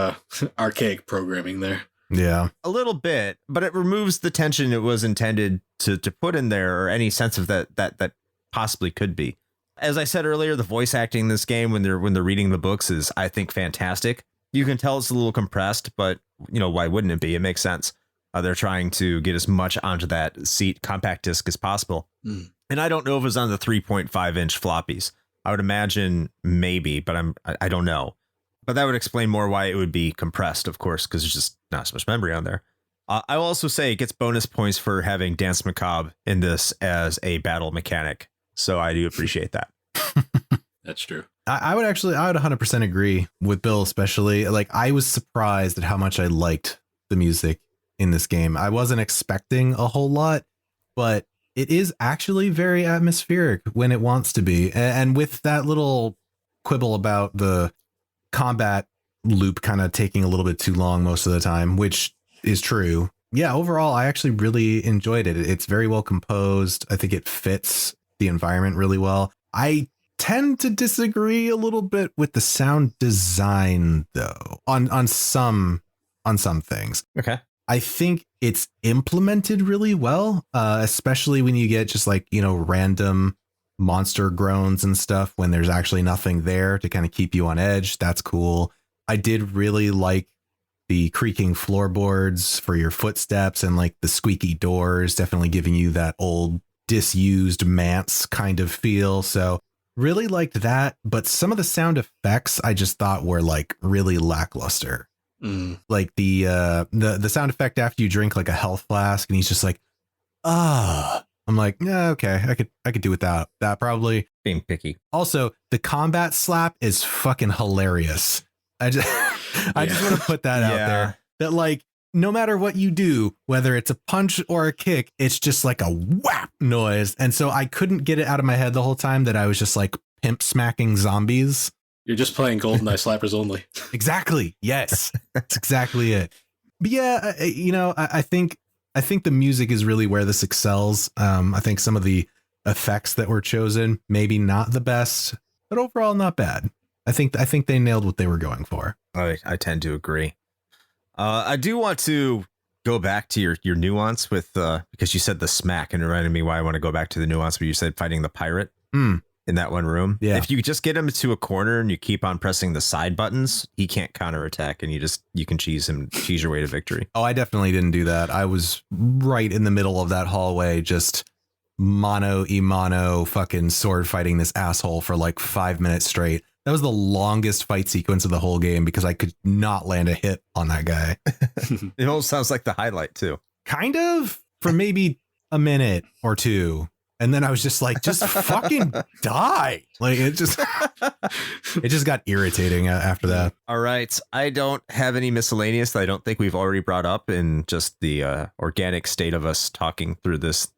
archaic programming there. Yeah. A little bit, but it removes the tension it was intended to put in there, or any sense of that possibly could be. As I said earlier, the voice acting in this game when they're reading the books is, I think, fantastic. You can tell it's a little compressed, but why wouldn't it be? It makes sense. They're trying to get as much onto that seat compact disc as possible. And I don't know if it was on the 3.5 inch floppies. I would imagine maybe, but I don't know. But that would explain more why it would be compressed, of course, because there's just not so much memory on there. I will also say it gets bonus points for having Dance Macabre in this as a battle mechanic. So I do appreciate that. That's true. I would 100% agree with Bill, especially. Like, I was surprised at how much I liked the music in this game. I wasn't expecting a whole lot, but it is actually very atmospheric when it wants to be. And with that little quibble about the combat loop kind of taking a little bit too long most of the time, which is true. Yeah, overall, I actually really enjoyed it. It's very well composed. I think it fits the environment really well. I tend to disagree a little bit with the sound design, though, on some things. Okay. I think it's implemented really well, especially when you get just like, random monster groans and stuff when there's actually nothing there to kind of keep you on edge. That's cool. I did really like the creaking floorboards for your footsteps, and like the squeaky doors, definitely giving you that old disused manse kind of feel. So really liked that. But some of the sound effects I just thought were like really lackluster. Like the sound effect after you drink like a health flask and he's just like, I'm like, yeah, okay, I could do without that probably. Being picky. Also, the combat slap is fucking hilarious. I just want to put that out there, that like, no matter what you do, whether it's a punch or a kick, it's just like a whap noise. And so I couldn't get it out of my head the whole time that I was just like pimp smacking zombies. You're just playing GoldenEye slappers only. Exactly. Yes, that's exactly it. But yeah, I think the music is really where this excels. I think some of the effects that were chosen, maybe not the best, but overall not bad. I think they nailed what they were going for. I tend to agree. I do want to go back to your nuance with because you said the smack, and it reminded me why I want to go back to the nuance where you said fighting the pirate in that one room. Yeah. If you just get him to a corner and you keep on pressing the side buttons, he can't counterattack, and you can cheese your way to victory. Oh, I definitely didn't do that. I was right in the middle of that hallway, just mano fucking sword fighting this asshole for like 5 minutes straight. That was the longest fight sequence of the whole game because I could not land a hit on that guy. It almost sounds like the highlight too. Kind of, for maybe a minute or two. And then I was just like, just fucking die. Like it just got irritating after that. All right. I don't have any miscellaneous that I don't think we've already brought up in just the organic state of us talking through this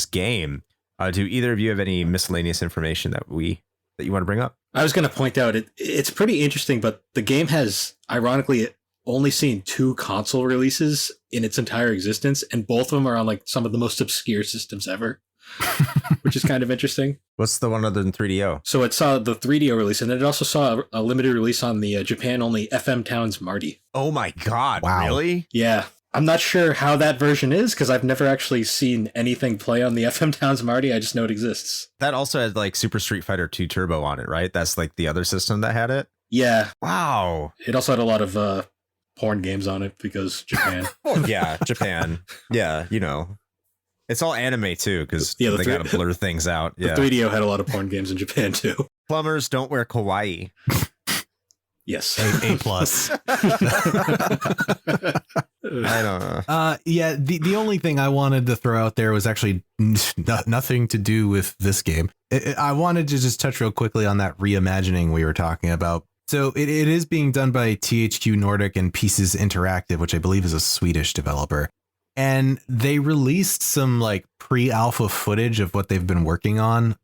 game. Do either of you have any miscellaneous information that you want to bring up? I was going to point out it's pretty interesting, but the game has ironically only seen 2 console releases in its entire existence, and both of them are on like some of the most obscure systems ever, which is kind of interesting. What's the one other than 3DO? So it saw the 3DO release, and then it also saw a limited release on the Japan only FM Towns Marty. Oh my God. Wow. Really? Yeah. I'm not sure how that version is because I've never actually seen anything play on the FM Towns Marty. I just know it exists. That also had like Super Street Fighter 2 Turbo on it, right? That's like the other system that had it? Yeah. Wow. It also had a lot of porn games on it because Japan. Oh, yeah, Japan. Yeah, It's all anime too because they got to blur things out. The 3DO had a lot of porn games in Japan too. Plumbers don't wear kawaii. Yes. A+. I don't know. Yeah, the only thing I wanted to throw out there was actually nothing to do with this game. I wanted to just touch real quickly on that reimagining we were talking about. So it is being done by THQ Nordic and Pieces Interactive, which I believe is a Swedish developer. And they released some like pre-alpha footage of what they've been working on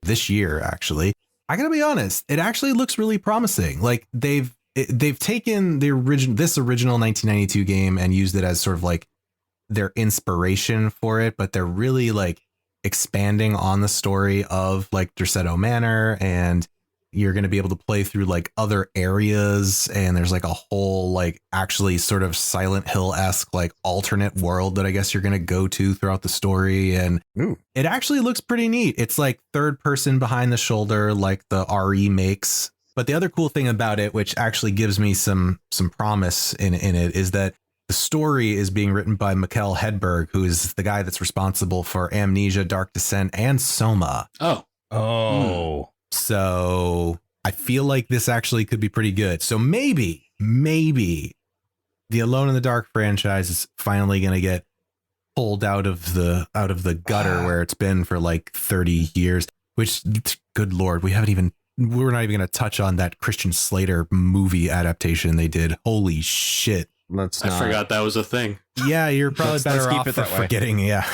this year, actually. I gotta be honest, it actually looks really promising. Like they've taken this original 1992 game and used it as sort of like their inspiration for it, but they're really like expanding on the story of like Derceto Manor, and you're going to be able to play through like other areas, and there's like a whole like actually sort of Silent Hill-esque like alternate world that I guess you're going to go to throughout the story, and it actually looks pretty neat. It's like third person behind the shoulder like the RE makes. But the other cool thing about it, which actually gives me some promise in it, is that the story is being written by Mikkel Hedberg, who is the guy that's responsible for Amnesia, Dark Descent, and Soma. Oh. So I feel like this actually could be pretty good. So maybe the Alone in the Dark franchise is finally going to get pulled out of the gutter where it's been for like 30 years, which, good Lord, we're not even going to touch on that Christian Slater movie adaptation they did. Holy shit. I forgot that was a thing. Yeah, you're probably better off for forgetting. Yeah.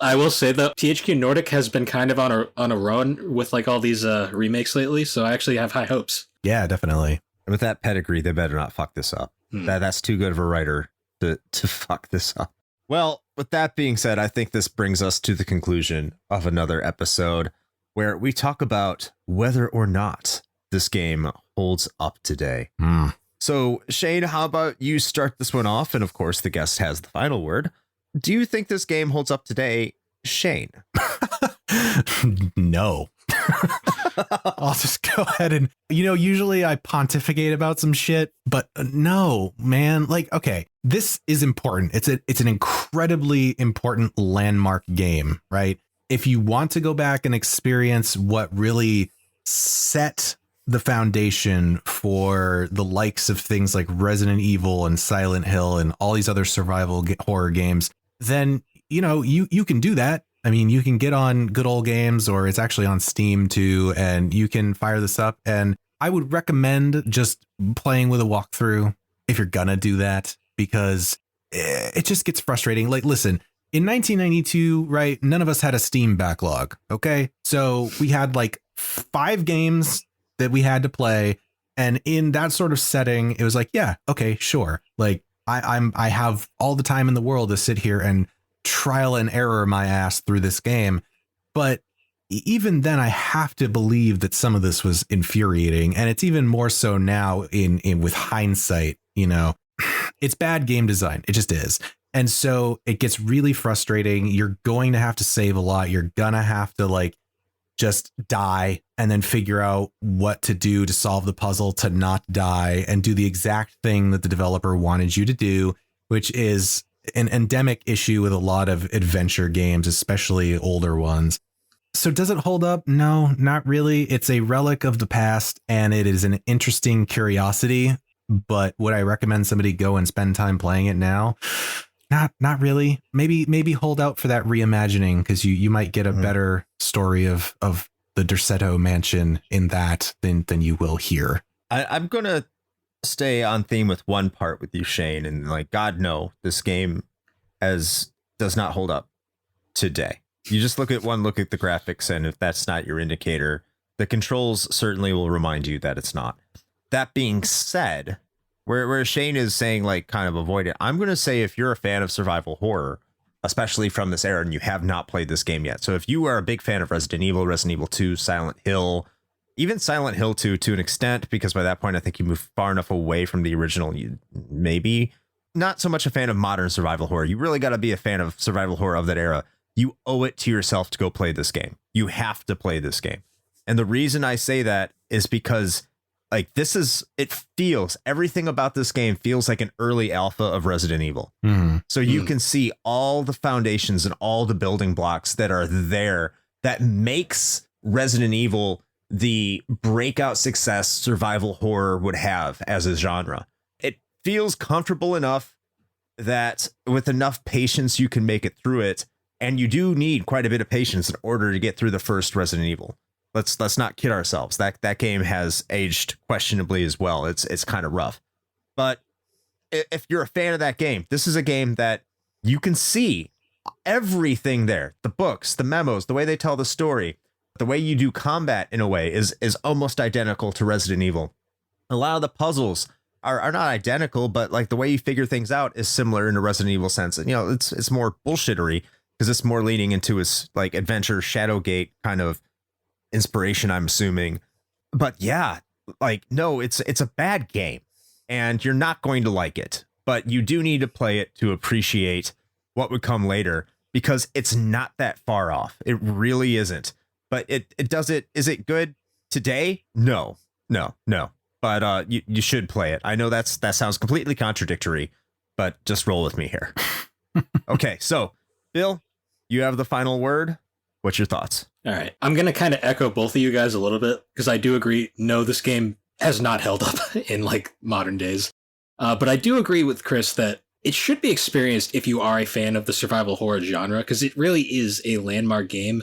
I will say that THQ Nordic has been kind of on a run with like all these remakes lately, so I actually have high hopes. Yeah, definitely. With that pedigree, they better not fuck this up. That's too good of a writer to fuck this up. Well, with that being said, I think this brings us to the conclusion of another episode where we talk about whether or not this game holds up today. So, Shane, how about you start this one off? And of course, the guest has the final word. Do you think this game holds up today, Shane? No. I'll just go ahead and, usually I pontificate about some shit, but no, man. Like, okay, this is important. It's an incredibly important landmark game, right? If you want to go back and experience what really set the foundation for the likes of things like Resident Evil and Silent Hill and all these other survival horror games, then, you can do that. I mean, you can get on Good Old Games, or it's actually on Steam too, and you can fire this up. And I would recommend just playing with a walkthrough if you're gonna do that, because it just gets frustrating. Like, listen, in 1992, right, none of us had a Steam backlog. Okay. So we had like 5 games that we had to play. And in that sort of setting, it was like, yeah, okay, sure. Like I have all the time in the world to sit here and trial and error my ass through this game. But even then, I have to believe that some of this was infuriating. And it's even more so now in with hindsight, it's bad game design. It just is. And so it gets really frustrating. You're going to have to save a lot. You're gonna have to like just die and then figure out what to do to solve the puzzle to not die and do the exact thing that the developer wanted you to do, which is an endemic issue with a lot of adventure games, especially older ones. So does it hold up? No, not really. It's a relic of the past, and it is an interesting curiosity. But would I recommend somebody go and spend time playing it now? Not really. Maybe hold out for that reimagining, because you might get a better story of the Derceto mansion in that than you will here. I'm gonna stay on theme with one part with you, Shane, and like, God, no, this game does not hold up today. You just look at the graphics, and if that's not your indicator, the controls certainly will remind you that it's not. That being said, where Shane is saying like kind of avoid it, I'm going to say if you're a fan of survival horror, especially from this era, and you have not played this game yet. So if you are a big fan of Resident Evil 2, Silent Hill, even Silent Hill 2 to an extent, because by that point, I think you move far enough away from the original, you maybe not so much a fan of modern survival horror. You really got to be a fan of survival horror of that era. You owe it to yourself to go play this game. You have to play this game. And the reason I say that is because like everything about this game feels like an early alpha of Resident Evil. So you can see all the foundations and all the building blocks that are there that makes Resident Evil the breakout success survival horror would have as a genre. It feels comfortable enough that with enough patience you can make it through it, and you do need quite a bit of patience in order to get through the first Resident Evil. Let's not kid ourselves. That game has aged questionably as well. It's kind of rough. But if you're a fan of that game, this is a game that you can see everything there. The books, the memos, the way they tell the story, the way you do combat in a way is almost identical to Resident Evil. A lot of the puzzles are not identical, but like the way you figure things out is similar in a Resident Evil sense. And, you know, it's more bullshittery because it's more leaning into its like adventure Shadowgate kind of inspiration, I'm assuming. But yeah, like, no, it's a bad game and you're not going to like it, but you do need to play it to appreciate what would come later, because it's not that far off. It really isn't. But is it good today? No. But you should play it. I know that sounds completely contradictory, but just roll with me here. Okay, so Bill, you have the final word. What's your thoughts? All right. I'm going to kind of echo both of you guys a little bit, because I do agree, no, this game has not held up in like modern days. But I do agree with Chris that it should be experienced if you are a fan of the survival horror genre, because it really is a landmark game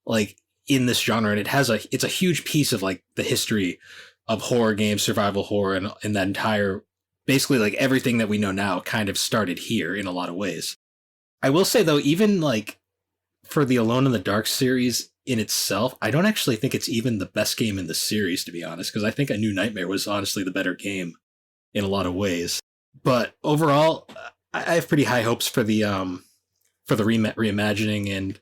like in this genre, and it's a huge piece of like the history of horror games, survival horror, and that entire, basically like everything that we know now kind of started here in a lot of ways. I will say though, even like for the Alone in the Dark series in itself, I don't actually think it's even the best game in the series, to be honest, because I think A New Nightmare was honestly the better game in a lot of ways. But overall, I have pretty high hopes for the reimagining, and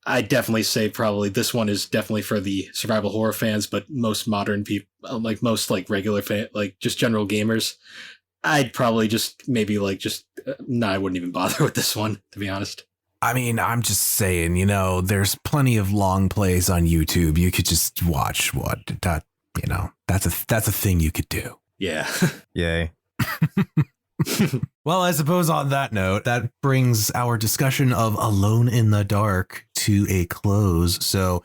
I definitely say probably this one is definitely for the survival horror fans, but most modern people, like most like regular like just general gamers, I'd probably just maybe like I wouldn't even bother with this one, to be honest. I mean, I'm just saying, you know, there's plenty of long plays on YouTube. You could just watch that's a thing you could do. Yeah. Yay. Well, I suppose on that note, that brings our discussion of Alone in the Dark to a close. So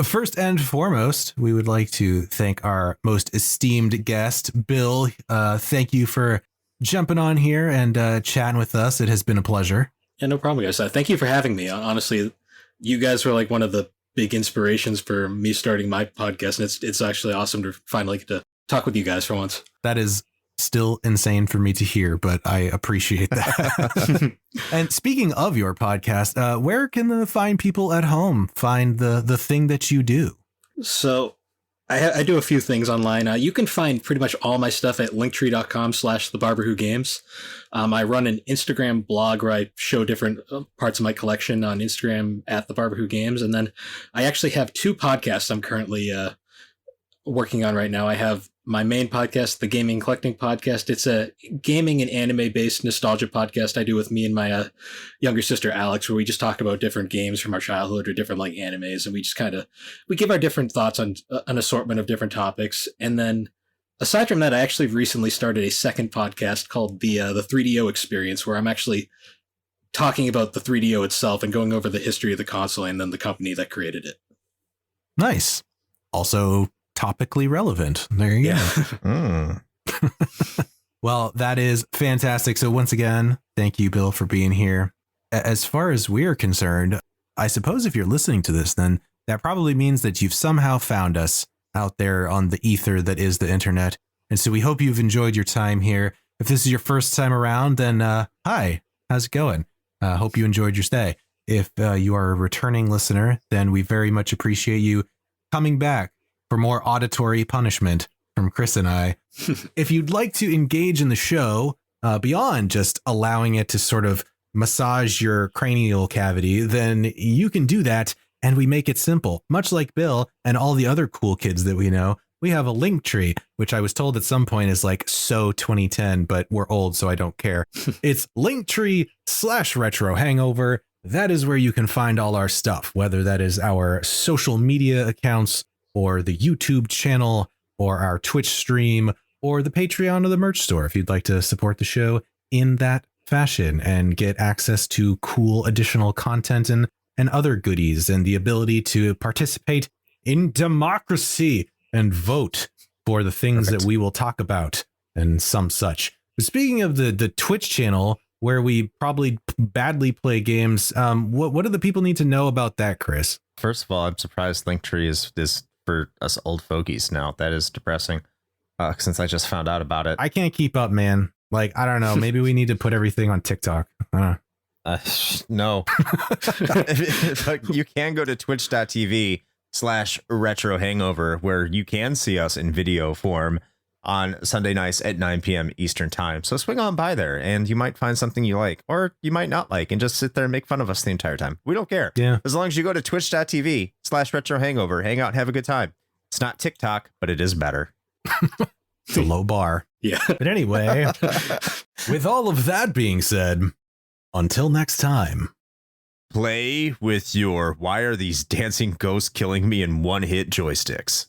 first and foremost, we would like to thank our most esteemed guest, Bill. Thank you for jumping on here and chatting with us. It has been a pleasure. Yeah, no problem, guys. Thank you for having me. Honestly, you guys were like one of the big inspirations for me starting my podcast, and it's actually awesome to finally get to talk with you guys for once. That is still insane for me to hear, but I appreciate that. And speaking of your podcast, where can the fine people at home find the thing that you do? So I do a few things online. You can find pretty much all my stuff at linktree.com/thebarberwhogames. I run an Instagram blog where I show different parts of my collection on Instagram at thebarberwhogames. And then I actually have two podcasts I'm currently working on right now. I have my main podcast, the Gaming and Collecting Podcast. It's a gaming and anime-based nostalgia podcast I do with me and my younger sister, Alex, where we just talk about different games from our childhood or different like animes. And we just we give our different thoughts on an assortment of different topics. And then aside from that, I actually recently started a second podcast called the 3DO Experience, where I'm actually talking about the 3DO itself and going over the history of the console and then the company that created it. Nice. Also topically relevant. There you go. Well, that is fantastic. So once again, thank you, Bill, for being here. As far as we're concerned, I suppose if you're listening to this, then that probably means that you've somehow found us out there on the ether that is the internet. And so we hope you've enjoyed your time here. If this is your first time around, then hi, how's it going? Hope you enjoyed your stay. If you are a returning listener, then we very much appreciate you coming back for more auditory punishment from Chris and I. If you'd like to engage in the show beyond just allowing it to sort of massage your cranial cavity, then you can do that. And we make it simple, much like Bill and all the other cool kids that we know. We have a link tree, which I was told at some point is like so 2010, but we're old, so I don't care. It's linktree/retro hangover. That is where you can find all our stuff, whether that is our social media accounts or the YouTube channel or our Twitch stream or the Patreon or the merch store, if you'd like to support the show in that fashion and get access to cool additional content and other goodies and the ability to participate in democracy and vote for the things that we will talk about and some such. Speaking of the Twitch channel where we probably badly play games, what do the people need to know about that, Chris? First of all, I'm surprised Linktree is for us old fogies now. That is depressing. Since I just found out about it. I can't keep up, man. Like, I don't know. Maybe we need to put everything on TikTok. No. You can go to twitch.tv/retro hangover where you can see us in video form on Sunday nights at 9 p.m. Eastern time. So swing on by there and you might find something you like, or you might not like, and just sit there and make fun of us the entire time. We don't care. Yeah. As long as you go to twitch.tv/retro hangover, hang out and have a good time. It's not TikTok, but it is better. It's a low bar. Yeah. But anyway, with all of that being said, until next time. Play with your why are these dancing ghosts killing me in one hit joysticks.